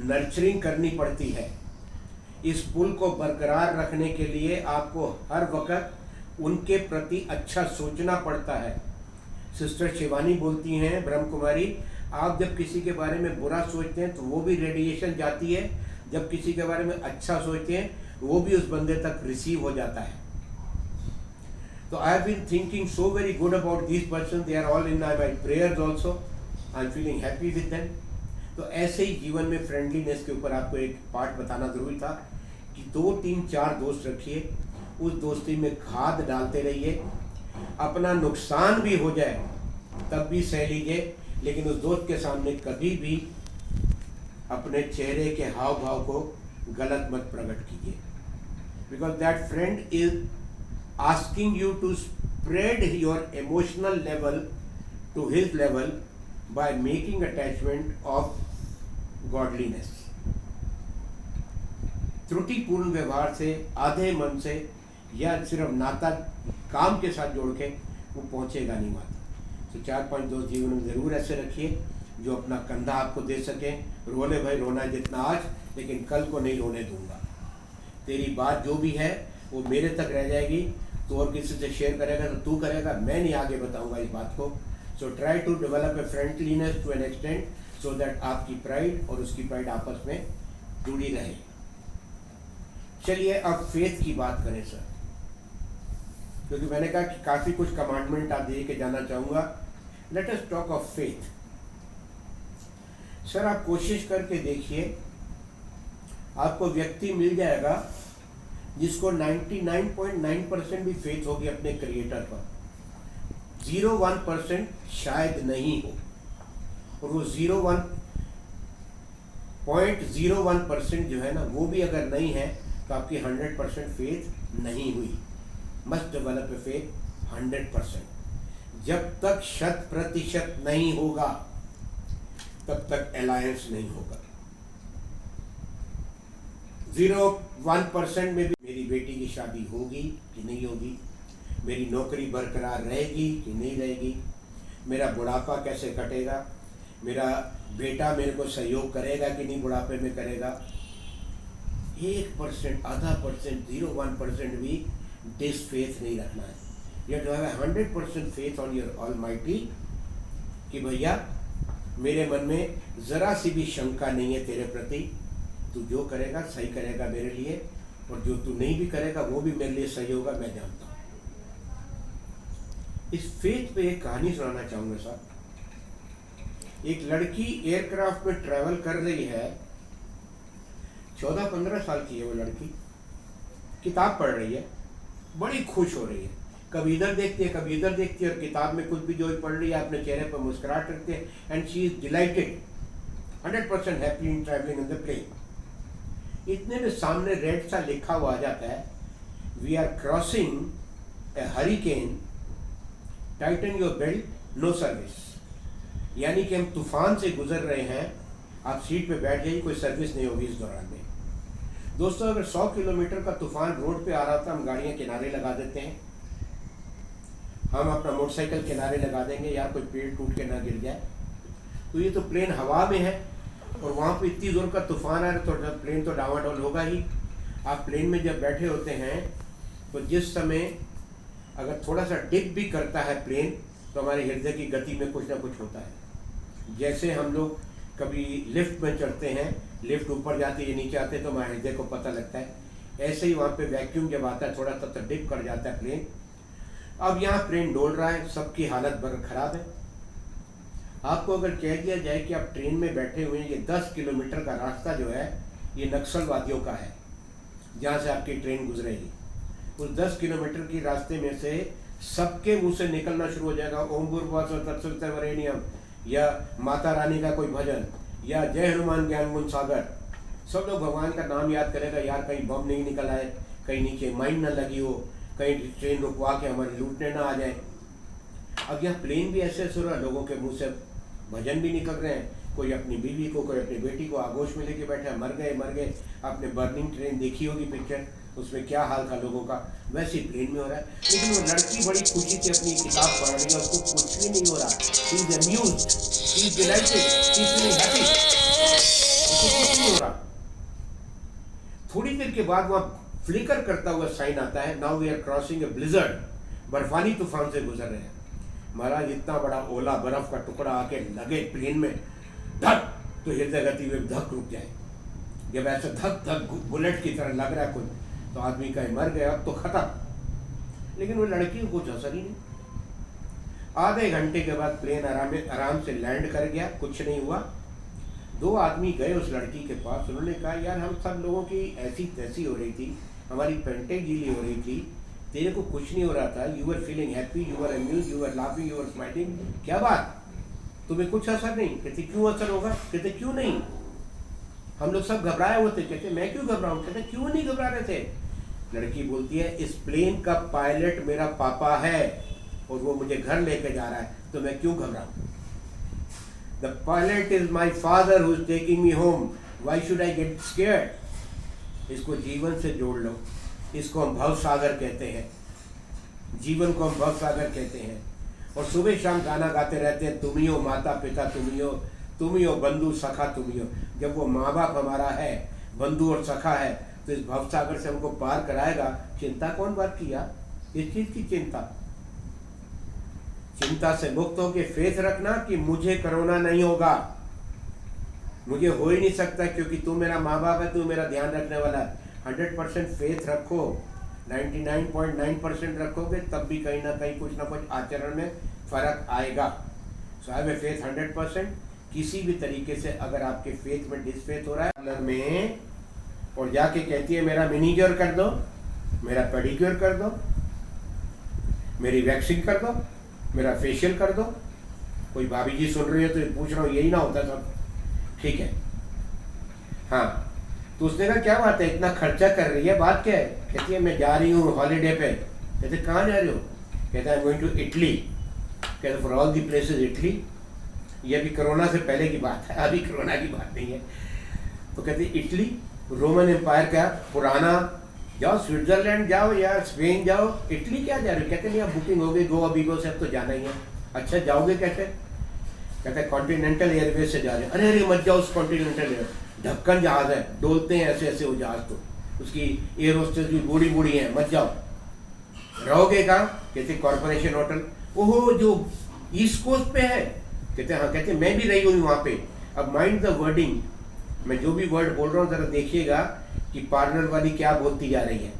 नर्चरिंग करनी पड़ती है। इस पुल को बरकरार रखने के लिए आपको हर वक्त उनके प्रति अच्छा सोचना पड़ता है। सिस्टर शिवानी बोलती हैं, ब्रह्म कुमारी, आप जब किसी के बारे में बुरा सोचते हैं तो वो भी रेडिएशन जाती है, जब किसी के बारे में अच्छा सोचते हैं वो भी उस बंदे तक रिसीव हो जाता है। तो I have been thinking so very good about this person, they are all in my prayers also, I am feeling happy with them. तो ऐसे ही जीवन में फ्रेंडलीनेस के ऊपर आपको एक पार्ट बताना जरूरी था कि 2 3 4 दोस्त रखिए, उस दोस्ती में खाद डालते रहिए। अपना नुकसान भी हो जाए तब भी सह लीजिए, लेकिन उस दोस्त के सामने कभी भी अपने चेहरे के हाव भाव को गलत मत प्रकट कीजिए, because that friend is asking you to spread your emotional level to his level by making attachment of godliness. त्रुटिपूर्ण व्यवहार से, आधे मन से, या सिर्फ नाता काम के साथ जोड़ के वो पहुंचेगा नहीं वहाँ। तो 4-5 दोस्त जीवन में ज़रूर ऐसे रखिए जो अपना कंधा आपको दे सकें। रोले भाई, रोना जितना आज, लेकिन कल को नहीं रोने दूंगा। तेरी बात जो भी है वो मेरे तक रह जाएगी, तो और किसी से शेयर करेगा तो तू करेगा, मैं नहीं आगे बताऊंगा इस बात को। So try to develop a friendliness to an extent, so that आपकी प्राइड और उसकी प्राइड आपस में जुड़ी रहे। चलिए अब फेथ की बात करें सर, क्योंकि मैंने कहा कि काफ़ी कुछ कमांडमेंट आप दे के जाना चाहूँगा। Let us talk of faith. Sir आप कोशिश करके देखिए, आपको व्यक्ति मिल जाएगा जिसको 99.9% भी फेथ होगी अपने क्रिएटर पर, 0.1% शायद नहीं हो, और वो 0.01% जो है ना, वो भी अगर नहीं है तो आपकी 100% फेथ नहीं हुई। Must develop a faith 100%। जब तक 100% नहीं होगा तब तक अलायंस नहीं होगा। 0.1% में भी मेरी बेटी की शादी होगी कि नहीं होगी, मेरी नौकरी बरकरार रहेगी कि नहीं रहेगी, मेरा बुढ़ापा कैसे कटेगा, मेरा बेटा मेरे को सहयोग करेगा कि नहीं बुढ़ापे में करेगा। 1%, आधा परसेंट, 0.1% भी डिसफेथ नहीं रखना है। You have to have 100% faith on your almighty कि भैया मेरे मन में ज़रा सी भी शंका नहीं है तेरे प्रति, तू जो करेगा सही करेगा मेरे लिए, और जो तू नहीं भी करेगा वो भी मेरे लिए सही होगा, मैं जानता हूँ। इस फेथ पे एक कहानी सुनाना चाहूँगा साहब। एक लड़की एयरक्राफ्ट में ट्रैवल कर रही है, 14-15 साल की है वो लड़की, किताब पढ़ रही है, बड़ी खुश हो रही है, कभी इधर देखती है कभी इधर देखती है, और किताब में कुछ भी जो पढ़ रही है अपने चेहरे पर मुस्कुराहट रखती है, and she is delighted 100% happy in travelling in the plane. इतने में सामने रेड सा लिखा हुआ आ जाता है, we are crossing a hurricane, tighten your belt, no service. यानी कि हम तूफान से गुजर रहे हैं, आप सीट पे बैठ जाइए, कोई सर्विस नहीं होगी इस दौरान में। दोस्तों, अगर 100 किलोमीटर का तूफान रोड पे आ रहा था, हम गाड़ियां किनारे लगा देते हैं, हम अपना मोटरसाइकिल किनारे लगा देंगे, यार कोई पेड़ टूट के ना गिर जाए। तो ये तो प्लेन हवा में है और वहाँ पे इतनी जोर का तूफान आ रहा है, तो प्लेन तो डावाडोल होगा ही। आप प्लेन में जब बैठे होते हैं तो जिस समय अगर थोड़ा सा डिप भी करता है प्लेन, तो हमारे हृदय की गति में कुछ ना कुछ होता है। जैसे हम लोग कभी लिफ्ट में चढ़ते हैं, लिफ्ट ऊपर जाती है नीचे आते हैं तो हमारे हृदय को पता लगता है, ऐसे ही वहाँ पे वैक्यूम जब आता है थोड़ा सा तो डिप कर जाता है प्लेन। अब यहाँ प्लेन डोल रहा है, सबकी हालत खराब है। आपको अगर कह दिया जाए कि आप ट्रेन में बैठे हुए हैं, ये 10 किलोमीटर का रास्ता जो है ये नक्सलवादियों का है, जहाँ से आपकी ट्रेन गुजरेगी। उस 10 किलोमीटर की रास्ते में से सबके मुंह से निकलना शुरू हो जाएगा ओम भूर्भुवः तत्सवितुर् वरेण्यम, या माता रानी का कोई भजन, या जय हनुमान ज्ञान गुण सागर। सब लोग भगवान का नाम याद करेगा, यार कहीं बम नहीं निकल आए, कहीं नीचे माइन ना लगी हो, कहीं ट्रेन रुकवा के हमारे लूटने ना आ जाए। अब यहाँ प्लेन भी ऐसे हो रहा है, लोगों के मुंह से भजन भी निकल रहे हैं, कोई अपनी बीवी को कोई अपनी बेटी को आगोश में लेके बैठा है, मर गए। आपने बर्निंग ट्रेन देखी होगी पिक्चर, उसमें क्या हाल था लोगों का, वैसे ही प्लेन में हो रहा है। लेकिन वो लड़की बड़ी खुशी से अपनी किताब पढ़ रही है, उसको कुछ भी नहीं हो रहा, she is amused, she is dilated, she is feeling happy, उसको कुछ नहीं हो रहा। थोड़ी देर के बाद वहाँ फ्लिकर करता हुआ साइन आता है, now we are crossing a blizzard, बर्फानी तूफान से गुजर रहे हैं। महाराज इतना बड़ा ओला बर्फ का टुकड़ा आके लगे प्लेन में, धक, तो हृदय गति में धक रुक जाए। जब ऐसा धक धक बुलेट की तरह लग रहा है कुछ, तो आदमी कहे मर गया, अब तो खत्म। लेकिन वो लड़की को कुछ असर ही नहीं। आधे घंटे के बाद प्लेन आराम से लैंड कर गया, कुछ नहीं हुआ। 2 आदमी गए उस लड़की के पास, उन्होंने कहा यार हम सब लोगों की ऐसी तैसी हो रही थी, हमारी पेंटें गीली हो रही थी, तेरे को कुछ नहीं हो रहा था, you are feeling happy, you are amuse, you are laughing, you are smiling, क्या बात, तुम्हें कुछ असर नहीं? कहते क्यों असर होगा? कहते क्यों नहीं, हम लोग सब घबराए हुए थे। कहते मैं क्यों घबराऊं? कहते क्यों नहीं घबरा रहे थे? लड़की बोलती है इस प्लेन का पायलट मेरा पापा है और वो मुझे घर लेके जा रहा है, तो मैं क्यों घबराऊं? The pilot is my father who is taking me home. Why should I get scared? इसको जीवन से जोड़ लो, इसको हम भवसागर कहते हैं, जीवन को हम भवसागर कहते हैं। और सुबह शाम गाना गाते रहते हैं, तुम ही हो माता पिता, तुम ही हो बंधु सखा, तुम ही हो। जब वो माँ बाप हमारा है, बंधु और सखा है, तो इस भवसागर से हमको पार कराएगा। चिंता कौन बात किया? इस चीज की चिंता से मुक्त होकर फेथ रखना कि मुझे कोरोना नहीं होगा, मुझे हो ही नहीं सकता, क्योंकि तू मेरा माँ बाप है, तू मेरा ध्यान रखने वाला है। 100% फेथ रखो, 99.9% रखोगे, तब भी कहीं ना कहीं कुछ ना कुछ आचरण में फर्क आएगा। So have a faith 100%। किसी भी तरीके से अगर आपके फेथ में डिसफेथ हो रहा है में, और जाके कहती है मेरा मैनीक्योर कर दो, मेरा पेडिक्योर कर दो, मेरी वैक्सिंग कर दो, मेरा फेशियल कर दो। कोई भाभी जी सुन रही है तो पूछ रहा हूँ, यही ना होता सब? ठीक है, हाँ। तो उसने कहा क्या बात है, इतना खर्चा कर रही है, बात क्या है? कहती है मैं जा रही हूँ हॉलीडे पे। कहते कहाँ जा रहे हो? कहता है गोइंग टू इटली। कहते for all the places Italy. ये अभी कोरोना से पहले की बात है, अभी कोरोना की बात नहीं है। तो कहते इटली, रोमन एम्पायर का पुराना, जाओ स्विट्जरलैंड जाओ या स्पेन जाओ, इटली क्या जा रहे हो? कहते नहीं अब बुकिंग हो गई, गोवा बीगो से अब तो जाना ही है। अच्छा जाओगे कैसे? कहते हैं कॉन्टिनेंटल एयरवेज से जा रहे हैं। अरे अरे मत जाओ उस कॉन्टिनेंटल एयर, ढक्कन जहाज है, डोलते हैं ऐसे ऐसे वो जहाज, तो उसकी एयर होस्टेस भी बूढ़ी बूढ़ी है, मत जाओ। रहोगे कहाँ? कहते कॉर्पोरेशन होटल। ओहो जो ईस्ट कोस्ट पे है? कहते हाँ। कहते मैं भी रही हुई वहाँ पे। अब माइंड द वर्डिंग, मैं जो भी वर्ड बोल रहा हूँ जरा देखिएगा कि पार्लर वाली क्या बोलती जा रही है।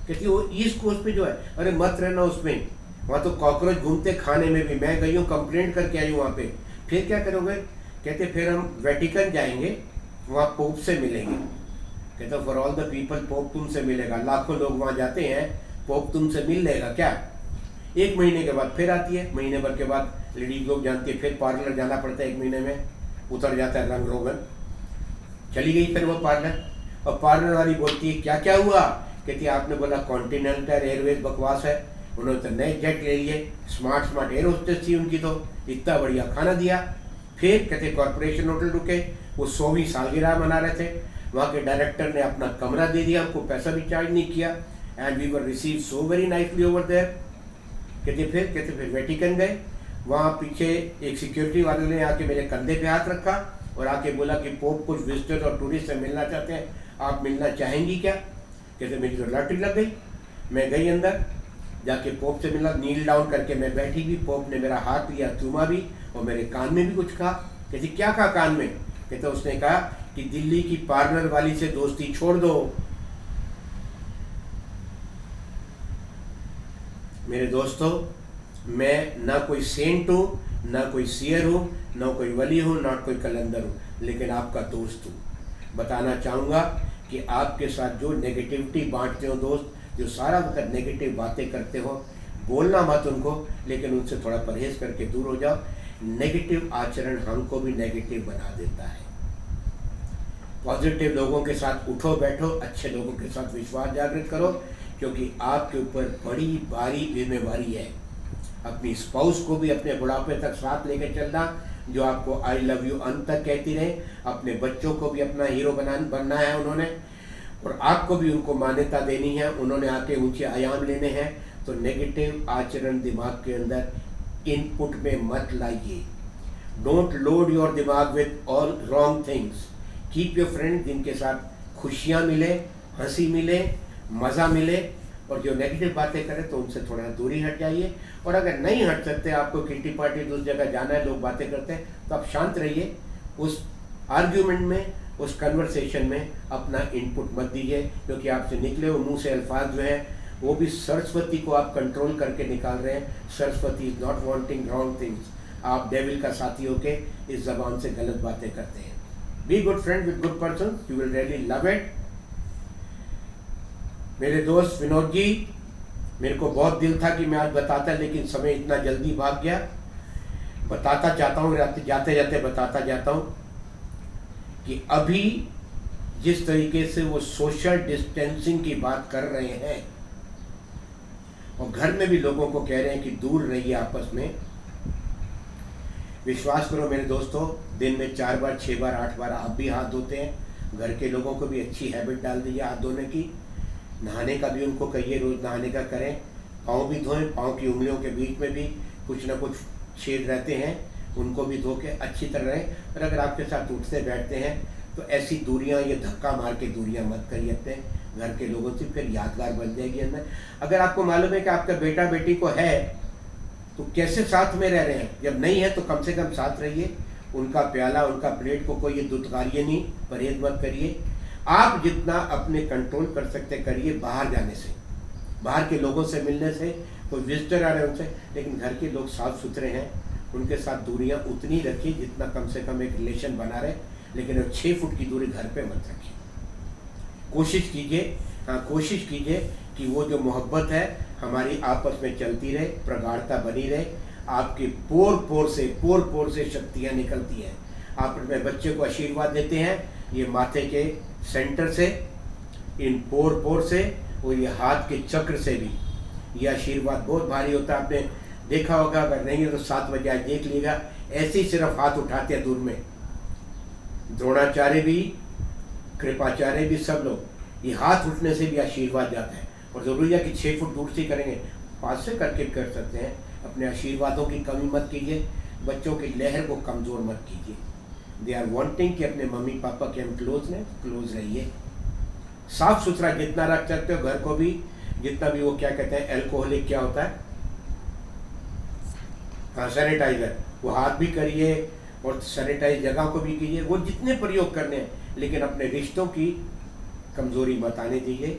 कहती वो ईस्ट कोस्ट पे जो है, अरे मत रहना उसमें, वहाँ तो कॉकरोच घूमते खाने में भी। मैं गई हूँ, कंप्लेंट करके आई हूँ वहाँ पे। फिर क्या करोगे? कहते फिर हम वेटिकन जाएंगे, वहाँ पोप से मिलेंगे। कहते for all the people pope तुमसे मिलेगा, लाखों लोग वहाँ जाते हैं, पोप तुमसे मिल लेगा क्या? 1 महीने के बाद फिर आती है, महीने भर के बाद लेडीज लोग जानती है, फिर पार्लर जाना पड़ता है, 1 महीने में उतर जाता है रंग रोगन। चली गई फिर वो पार्लर, और पार्लर वाली बोलती है क्या क्या हुआ? कहती है आपने बोला कॉन्टिनेंटल एयरवेज बकवास है, उन्होंने तो नए जेट ले लिए, स्मार्ट एयर होस्टेस थी उनकी, तो इतना बढ़िया खाना दिया। फिर कहते कॉर्पोरेशन होटल रुके, वो 100वीं सालगिरह मना रहे थे, वहाँ के डायरेक्टर ने अपना कमरा दे दिया, हमको पैसा भी चार्ज नहीं किया, and we were received so very nicely over there. कहते फिर वेटिकन गए, वहाँ पीछे एक सिक्योरिटी वाले ने आके मेरे कंधे पे हाथ रखा और आके बोला कि पोप कुछ विजिटर और टूरिस्ट से मिलना चाहते हैं, आप मिलना चाहेंगी क्या? कहते मेरी तो लॉटरी लग गई। मैं गई अंदर, जाके पोप से मिला, नील डाउन करके मैं बैठी भी, पोप ने मेरा हाथ लिया, चूमा भी, और मेरे कान में भी कुछ कहा। कहती क्या कहा कान में? कहते उसने कहा कि दिल्ली की पार्लर वाली से दोस्ती छोड़ दो। मेरे दोस्तों, मैं ना कोई सेंट हूँ, ना कोई सियर हूँ, ना कोई वली हूँ, ना कोई कलंदर हूँ, लेकिन आपका दोस्त हूँ। बताना चाहूँगा कि आपके साथ जो नेगेटिविटी बांटते हो दोस्त, जो सारा वक्त नेगेटिव बातें करते हो, बोलना मत उनको, लेकिन उनसे थोड़ा परहेज करके दूर हो जाओ। नेगेटिव आचरण हमको भी नेगेटिव बना देता है। पॉजिटिव लोगों के साथ उठो बैठो, अच्छे लोगों के साथ विश्वास जागृत करो, क्योंकि आपके ऊपर बड़ी भारी जिम्मेवारी है। अपनी स्पाउस को भी अपने बुढ़ापे तक साथ लेकर चलना, जो आपको आई लव यू अंत तक कहती रहे। अपने बच्चों को भी अपना हीरो बनना है उन्होंने, और आपको भी उनको मान्यता देनी है, उन्होंने आके ऊंचे आयाम लेने हैं। तो नेगेटिव आचरण दिमाग के अंदर इनपुट में मत लाइए। डोंट लोड योर दिमाग with all wrong things. Keep your friend जिनके साथ खुशियाँ मिले, हंसी मिले, मज़ा मिले, और जो नेगेटिव बातें करें तो उनसे थोड़ा दूरी हट जाइए। और अगर नहीं हट सकते, आपको किटी पार्टी दूसरी जगह जाना है, लोग बातें करते हैं, तो आप शांत रहिए। उस आर्ग्यूमेंट में, उस कन्वर्सेशन में अपना इनपुट मत दीजिए, क्योंकि आपसे निकले हुए मुंह से अल्फाज जो हैं वो भी सरस्वती को आप कंट्रोल करके निकाल रहे हैं। Saraswati is not wanting wrong things. आप डेविल का साथी होके इस जबान से गलत बातें करते हैं। Be good friend with good person, you will really love it. मेरे दोस्त विनोद जी, मेरे को बहुत दिल था कि मैं आज बताता, लेकिन समय इतना जल्दी भाग गया। बताता जाता हूँ, जाते जाते बताता जाता हूँ कि अभी जिस तरीके से वो सोशल डिस्टेंसिंग की बात कर रहे हैं, और घर में भी लोगों को कह रहे हैं कि दूर रहिए आपस में, विश्वास करो मेरे दोस्तों, दिन में 4 बार 6 बार 8 बार आप भी हाथ धोते हैं। घर के लोगों को भी अच्छी हैबिट डाल दीजिए हाथ धोने की। नहाने का भी उनको कहिए रोज़ नहाने का करें। पाँव भी धोएं, पाँव की उंगलियों के बीच में भी कुछ ना कुछ छेद रहते हैं, उनको भी धो के अच्छी तरह रहें। और अगर आपके साथ उठते बैठते हैं तो ऐसी दूरियां, ये धक्का मार के दूरियां मत करिए अपने घर के लोगों से, फिर यादगार बन जाएगी अंदर। अगर आपको मालूम है कि आपका बेटा बेटी को है तो कैसे साथ में रह रहे हैं, जब नहीं है तो कम से कम साथ रहिए। उनका प्याला, उनका प्लेट को कोई दुत्कारिए नहीं, परहेज मत करिए। आप जितना अपने कंट्रोल कर सकते करिए बाहर जाने से, बाहर के लोगों से मिलने से। कोई विजिटर आ रहे हैं उनसे, लेकिन घर के लोग साफ सुथरे हैं, उनके साथ दूरियां उतनी रखिए जितना कम से कम एक रिलेशन बना रहे, लेकिन 6 फुट की दूरी घर पे मत रखिए। कोशिश कीजिए, हाँ कोशिश कीजिए कि वो जो मोहब्बत है हमारी आपस में चलती रहे, प्रगाढ़ता बनी रहे। आपके पोर पोर से शक्तियाँ निकलती हैं। आप अपने बच्चे को आशीर्वाद देते हैं, ये माथे के सेंटर से, इन पोर से, और ये हाथ के चक्र से भी। ये आशीर्वाद बहुत भारी होता है। आपने देखा होगा, अगर नहीं है तो 7 बजे आज देख लीजिएगा, ऐसे ही सिर्फ हाथ उठाते हैं दूर में। द्रोणाचार्य भी, कृपाचार्य भी, सब लोग ये हाथ उठने से भी आशीर्वाद जाता है। और जरूरी है कि 6 फुट दूर से करेंगे, 5 से करके कर सकते हैं। अपने आशीर्वादों की कमी मत कीजिए, बच्चों की लहर को कमज़ोर मत कीजिए। दे आर वांटिंग कि अपने मम्मी पापा के हम क्लोज रहें, क्लोज रहिए। साफ सुथरा जितना रख सकते हो घर को भी, जितना भी वो क्या कहते हैं एल्कोहलिक क्या होता है, हाँ सैनिटाइजर, वो हाथ भी करिए और सैनिटाइज जगह को भी कीजिए। वो जितने प्रयोग करने हैं, लेकिन अपने रिश्तों की कमजोरी मत आने दीजिए।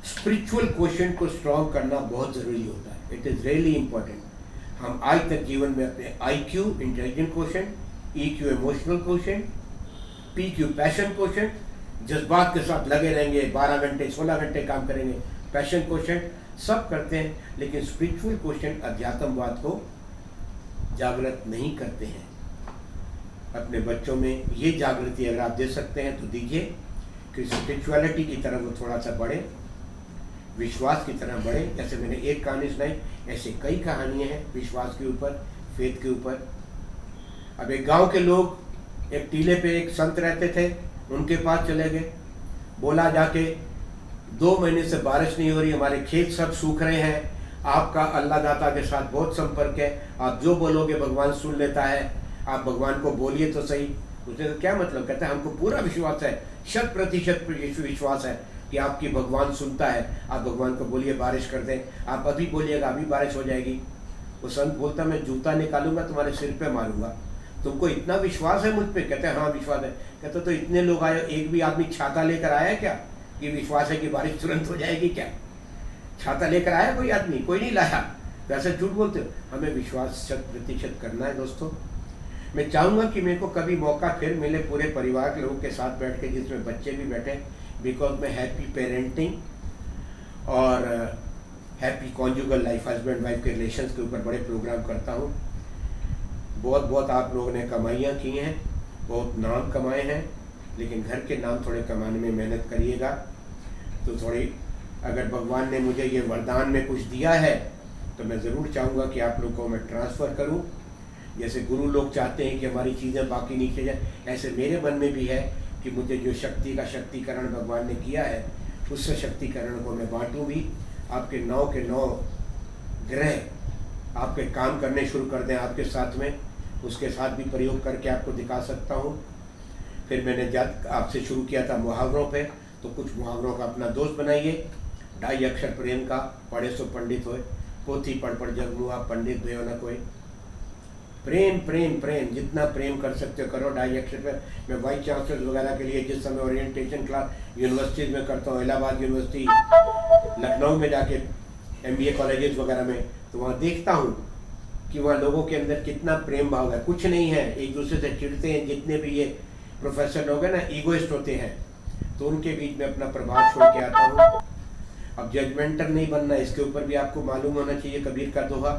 स्पिरिचुअल क्वेश्चन को स्ट्रॉन्ग करना बहुत ज़रूरी होता है। It is really important. हम आज तक जीवन में अपने IQ intelligent question, EQ emotional quotient, PQ passion quotient, जज्बात के साथ लगे रहेंगे, 12 घंटे 16 घंटे काम करेंगे, पैशन क्वोशेंट सब करते हैं, लेकिन स्पिरिचुअल क्वोशेंट अध्यात्मवाद को जागृत नहीं करते हैं। अपने बच्चों में ये जागृति अगर आप दे सकते हैं तो दीजिए कि स्पिरिचुअलिटी की तरफ वो थोड़ा सा बढ़े, विश्वास की तरह बढ़े। जैसे मैंने एक कहानी सुनाई, ऐसे कई कहानियां हैं विश्वास के ऊपर, फेथ के ऊपर। अब एक गांव के लोग एक टीले पे एक संत रहते थे, उनके पास चले गए, बोला जाके 2 महीने से बारिश नहीं हो रही, हमारे खेत सब सूख रहे हैं, आपका अल्लाह दाता के साथ बहुत संपर्क है, आप जो बोलोगे भगवान सुन लेता है, आप भगवान को बोलिए तो सही। उसने तो क्या मतलब, कहता है हमको पूरा विश्वास है, 100% विश्वास है कि आपकी भगवान सुनता है, आप भगवान को बोलिए बारिश कर दें, आप अभी बोलिएगा अभी बारिश हो जाएगी। वो संत बोलता मैं जूता निकालूंगा तुम्हारे सिर पे मारूंगा, तुमको इतना विश्वास है मुझ पे? कहते हैं हाँ विश्वास है। कहते तो इतने लोग आए, एक भी आदमी छाता लेकर आया क्या कि विश्वास है कि बारिश तुरंत हो जाएगी? क्या छाता लेकर आया कोई आदमी? कोई नहीं लाया। तो ऐसा झूठ बोलते हो। हमें विश्वास 100% करना है दोस्तों। मैं चाहूँगा कि मेरे को कभी मौका फिर मिले पूरे परिवार के लोगों के साथ बैठ के, जिसमें बच्चे भी बैठे, बिकॉज मैं हैप्पी पेरेंटिंग और happy conjugal life, husband wife के रिलेशंस के ऊपर बड़े प्रोग्राम करता हूँ। बहुत बहुत आप लोगों ने कमाइयाँ की हैं, बहुत नाम कमाए हैं, लेकिन घर के नाम थोड़े कमाने में मेहनत करिएगा। तो थोड़ी अगर भगवान ने मुझे ये वरदान में कुछ दिया है तो मैं ज़रूर चाहूँगा कि आप लोगों को मैं ट्रांसफ़र करूँ। जैसे गुरु लोग चाहते हैं कि हमारी चीज़ें बाकी नहीं चले जाए, ऐसे मेरे मन में भी है कि मुझे जो शक्ति का शक्तिकरण भगवान ने किया है, उस शक्तिकरण को मैं बांटूँ भी। आपके 9 के 9 ग्रह आपके काम करने शुरू कर दें आपके साथ में, उसके साथ भी प्रयोग करके आपको दिखा सकता हूँ। फिर मैंने जब आपसे शुरू किया था मुहावरों पे, तो कुछ मुहावरों का अपना दोस्त बनाइए। 2.5 अक्षर प्रेम का, पढ़े सो पंडित होए, पोथी पढ़ पढ़ जग मुआ, पंडित भयो न कोई। प्रेम प्रेम प्रेम, जितना प्रेम कर सकते हो करो। 2.5 अक्षर पे मैं वाइस चांसलर वगैरह के लिए जिस समय ओरिएंटेशन क्लास यूनिवर्सिटीज़ में करता हूँ, इलाहाबाद यूनिवर्सिटी, लखनऊ में जाके MBA कॉलेजेस वगैरह में, तो वहाँ देखता हूँ कि वहाँ लोगों के अंदर कितना प्रेम भाव है। कुछ नहीं है, एक दूसरे से चिढ़ते हैं। जितने भी ये प्रोफेसर लोग हैं ना, ईगोइस्ट होते हैं, तो उनके बीच में अपना प्रभाव छोड़ के आता हूँ। अब जजमेंटल नहीं बनना, इसके ऊपर भी आपको मालूम होना चाहिए। कबीर का दोहा,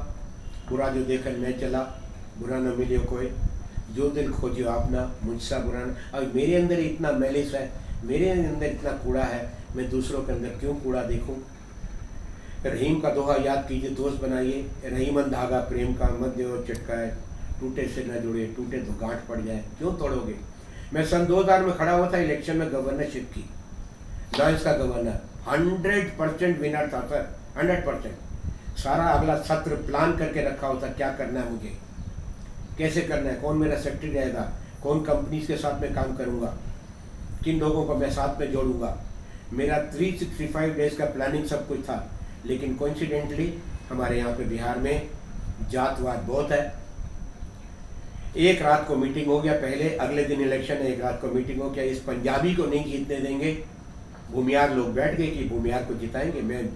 बुरा जो देखन मैं चला, बुरा न मिलियो कोई, जो दिल खोजियो आपना, मुझसा बुरा न। अब मेरे अंदर इतना मैलिस है, मेरे अंदर इतना कूड़ा है, मैं दूसरों के अंदर क्यों कूड़ा देखूं? रहीम का दोहा याद कीजिए, दोस्त बनाइए। रहीमन धागा प्रेम का, मध्य और चटकाए, टूटे से न जुड़े, टूटे तो गांठ पड़ जाए, क्यों तोड़ोगे? मैं सन 2000 में खड़ा हुआ था इलेक्शन में, गवर्नरशिप की, लॉयंस का गवर्नर, 100% विनर था सर, 100%। सारा अगला सत्र प्लान करके रखा होता, क्या करना है मुझे, कैसे करना है, कौन मेरा सेक्रेटरी रहेगा, कौन कंपनीज के साथ में काम करूंगा, किन लोगों को मैं साथ में जोड़ूंगा। मेरा 365 डेज का प्लानिंग सब कुछ था। लेकिन कोइंसिडेंटली हमारे यहाँ पे बिहार में जातवाद बहुत है। एक रात को मीटिंग हो गया, पहले अगले दिन इलेक्शन है, एक रात को मीटिंग हो गया, इस पंजाबी को नहीं जीतने देंगे। भूमियार लोग बैठ गए कि भूमियार को जिताएंगे। मैं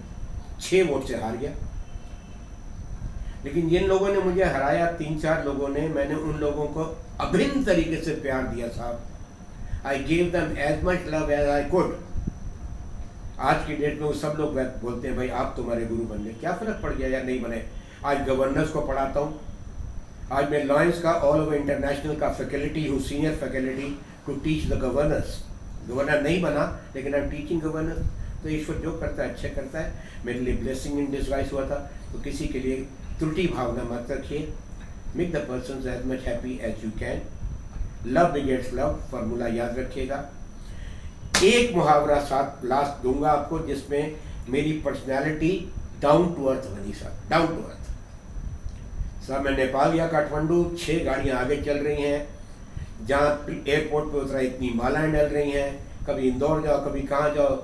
6 वोट से हार गया। लेकिन जिन लोगों ने मुझे हराया, 3-4 लोगों ने, मैंने उन लोगों को अभिन्न तरीके से प्यार दिया साहब। I give them as much love as I could. आज की डेट में वो सब लोग बोलते हैं भाई आप तुम्हारे गुरु बन गए, क्या फर्क पड़ गया यार नहीं बने। आज गवर्नर्स को पढ़ाता हूँ, आज मैं लॉयंस का ऑल ओवर इंटरनेशनल का फैकल्टी हूँ, senior faculty to teach the governors. Governor नहीं बना, लेकिन आई एम टीचिंग गवर्नर। तो ईश्वर जो करता है अच्छा करता है। मेरे लिए ब्लेसिंग इन डिस्गाइज हुआ था। तो किसी के लिए त्रुटि भावना मत रखिए। Make the person as much happy as you can. Love begets love, formula याद रखिएगा। एक मुहावरा साथ लास्ट दूंगा आपको, जिसमें मेरी पर्सनैलिटी डाउन टू अर्थ बनी साहब, डाउन टू अर्थ। साहब मैं नेपाल या काठमांडू, 6 गाड़ियां आगे चल रही हैं, जहाँ एयरपोर्ट पे उतरा इतनी मालाएं डल रही हैं। कभी इंदौर जाओ, कभी कहाँ जाओ,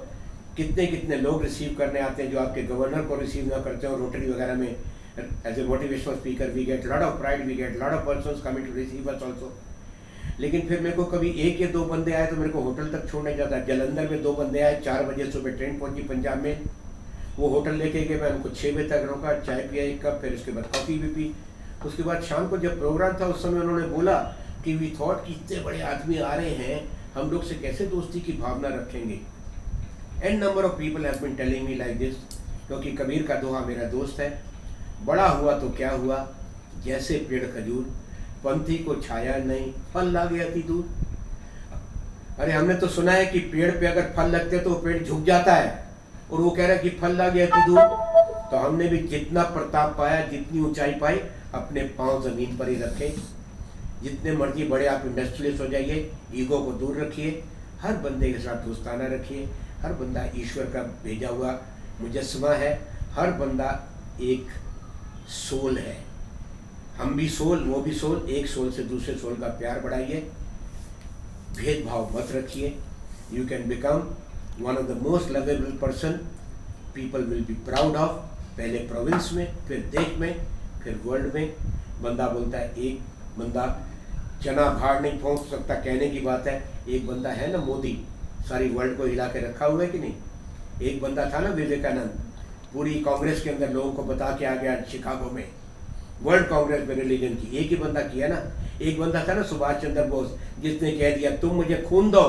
कितने कितने लोग रिसीव करने आते हैं जो आपके गवर्नर को रिसीव ना करते हो। रोटरी वगैरह में as a motivational speaker we get lot of pride, we get lot of persons coming to receive us also. लेकिन फिर मेरे को कभी 1 या 2 बंदे आए तो मेरे को होटल तक छोड़ने जाता है। जलंधर में 2 बंदे आए, 4 बजे सुबह ट्रेन पहुंची पंजाब में। वो होटल लेके गए, मैं उनको 6 बजे तक रोका, चाय पिया 1 कप, फिर उसके बाद कॉफ़ी भी पी। उसके बाद शाम को जब प्रोग्राम था उस समय उन्होंने बोला कि वी थॉट कि इतने बड़े आदमी आ रहे हैं, हम लोग से कैसे दोस्ती की भावना रखेंगे। And number of people have been telling me like this, क्योंकि कबीर का दोहा मेरा दोस्त है, बड़ा हुआ तो क्या हुआ, जैसे पेड़ खजूर, पंथी को छाया नहीं, फल लागे अति दूर। अरे हमने तो सुना है कि पेड़ पे अगर फल लगते तो पेड़ झुक जाता है, और वो कह रहा है कि फल लागे अति दूर। तो हमने भी जितना प्रताप पाया, जितनी ऊंचाई पाई, अपने पांव जमीन पर ही रखे। जितने मर्जी बड़े आप इंडस्ट्रियलिस्ट हो जाइए, ईगो को दूर रखिए, हर बंदे के साथ दोस्ताना रखिए। हर बंदा ईश्वर का भेजा हुआ मुजस्समा है, हर बंदा एक सोल है, हम भी सोल, वो भी सोल, एक सोल से दूसरे सोल का प्यार बढ़ाइए, भेदभाव मत रखिए। You can become one of the most lovable person people will be proud of. पहले प्रोविंस में, फिर देश में, फिर वर्ल्ड में। बंदा बोलता है, एक बंदा चना भाड़ नहीं पहुंच सकता, कहने की बात है। एक बंदा है ना मोदी, सारी वर्ल्ड को हिला के रखा हुआ है कि नहीं। एक बंदा था ना विवेकानंद, पूरी कांग्रेस के अंदर लोगों को बता के आ गया शिकागो में, वर्ल्ड कांग्रेस में रिलीजन की। एक ही बंदा किया ना। एक बंदा था ना सुभाष चंद्र बोस, जिसने कह दिया तुम मुझे खून दो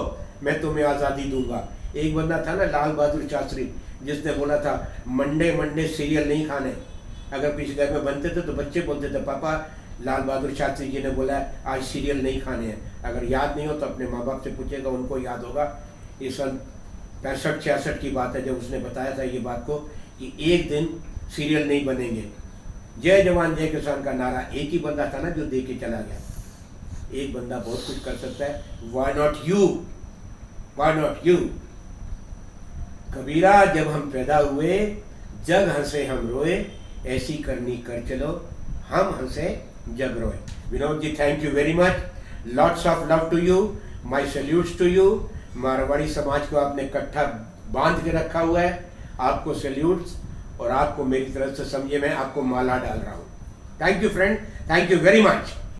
मैं तुम्हें आज़ादी दूंगा। एक बंदा था ना लाल बहादुर शास्त्री, जिसने बोला था मंडे सीरियल नहीं खाने। अगर किसी घर में बनते थे तो बच्चे बोलते थे पापा लाल बहादुर शास्त्री जी ने बोला आज सीरियल नहीं खाने हैं। अगर याद नहीं हो तो अपने माँ बाप से पूछेगा, उनको याद होगा। ये सन 65-66 की बात है जब उसने बताया था ये बात को कि एक दिन सीरियल नहीं बनेंगे। जय जवान जय किसान का नारा एक ही बंदा था ना जो दे के चला गया। एक बंदा बहुत कुछ कर सकता है। Why not you, why not you. Kabira जब हम पैदा हुए, जग हंसे हम रोए, ऐसी करनी कर चलो हम हंसे जग रोए। Vinod ji, thank you very much, lots of love to you, my salutes to you. Marwari समाज को आपने इकट्ठा बांध के रखा हुआ है, आपको सैल्यूट्स, और आपको मेरी तरफ से समझिए मैं आपको माला डाल रहा हूँ। Thank you friend, thank you very much.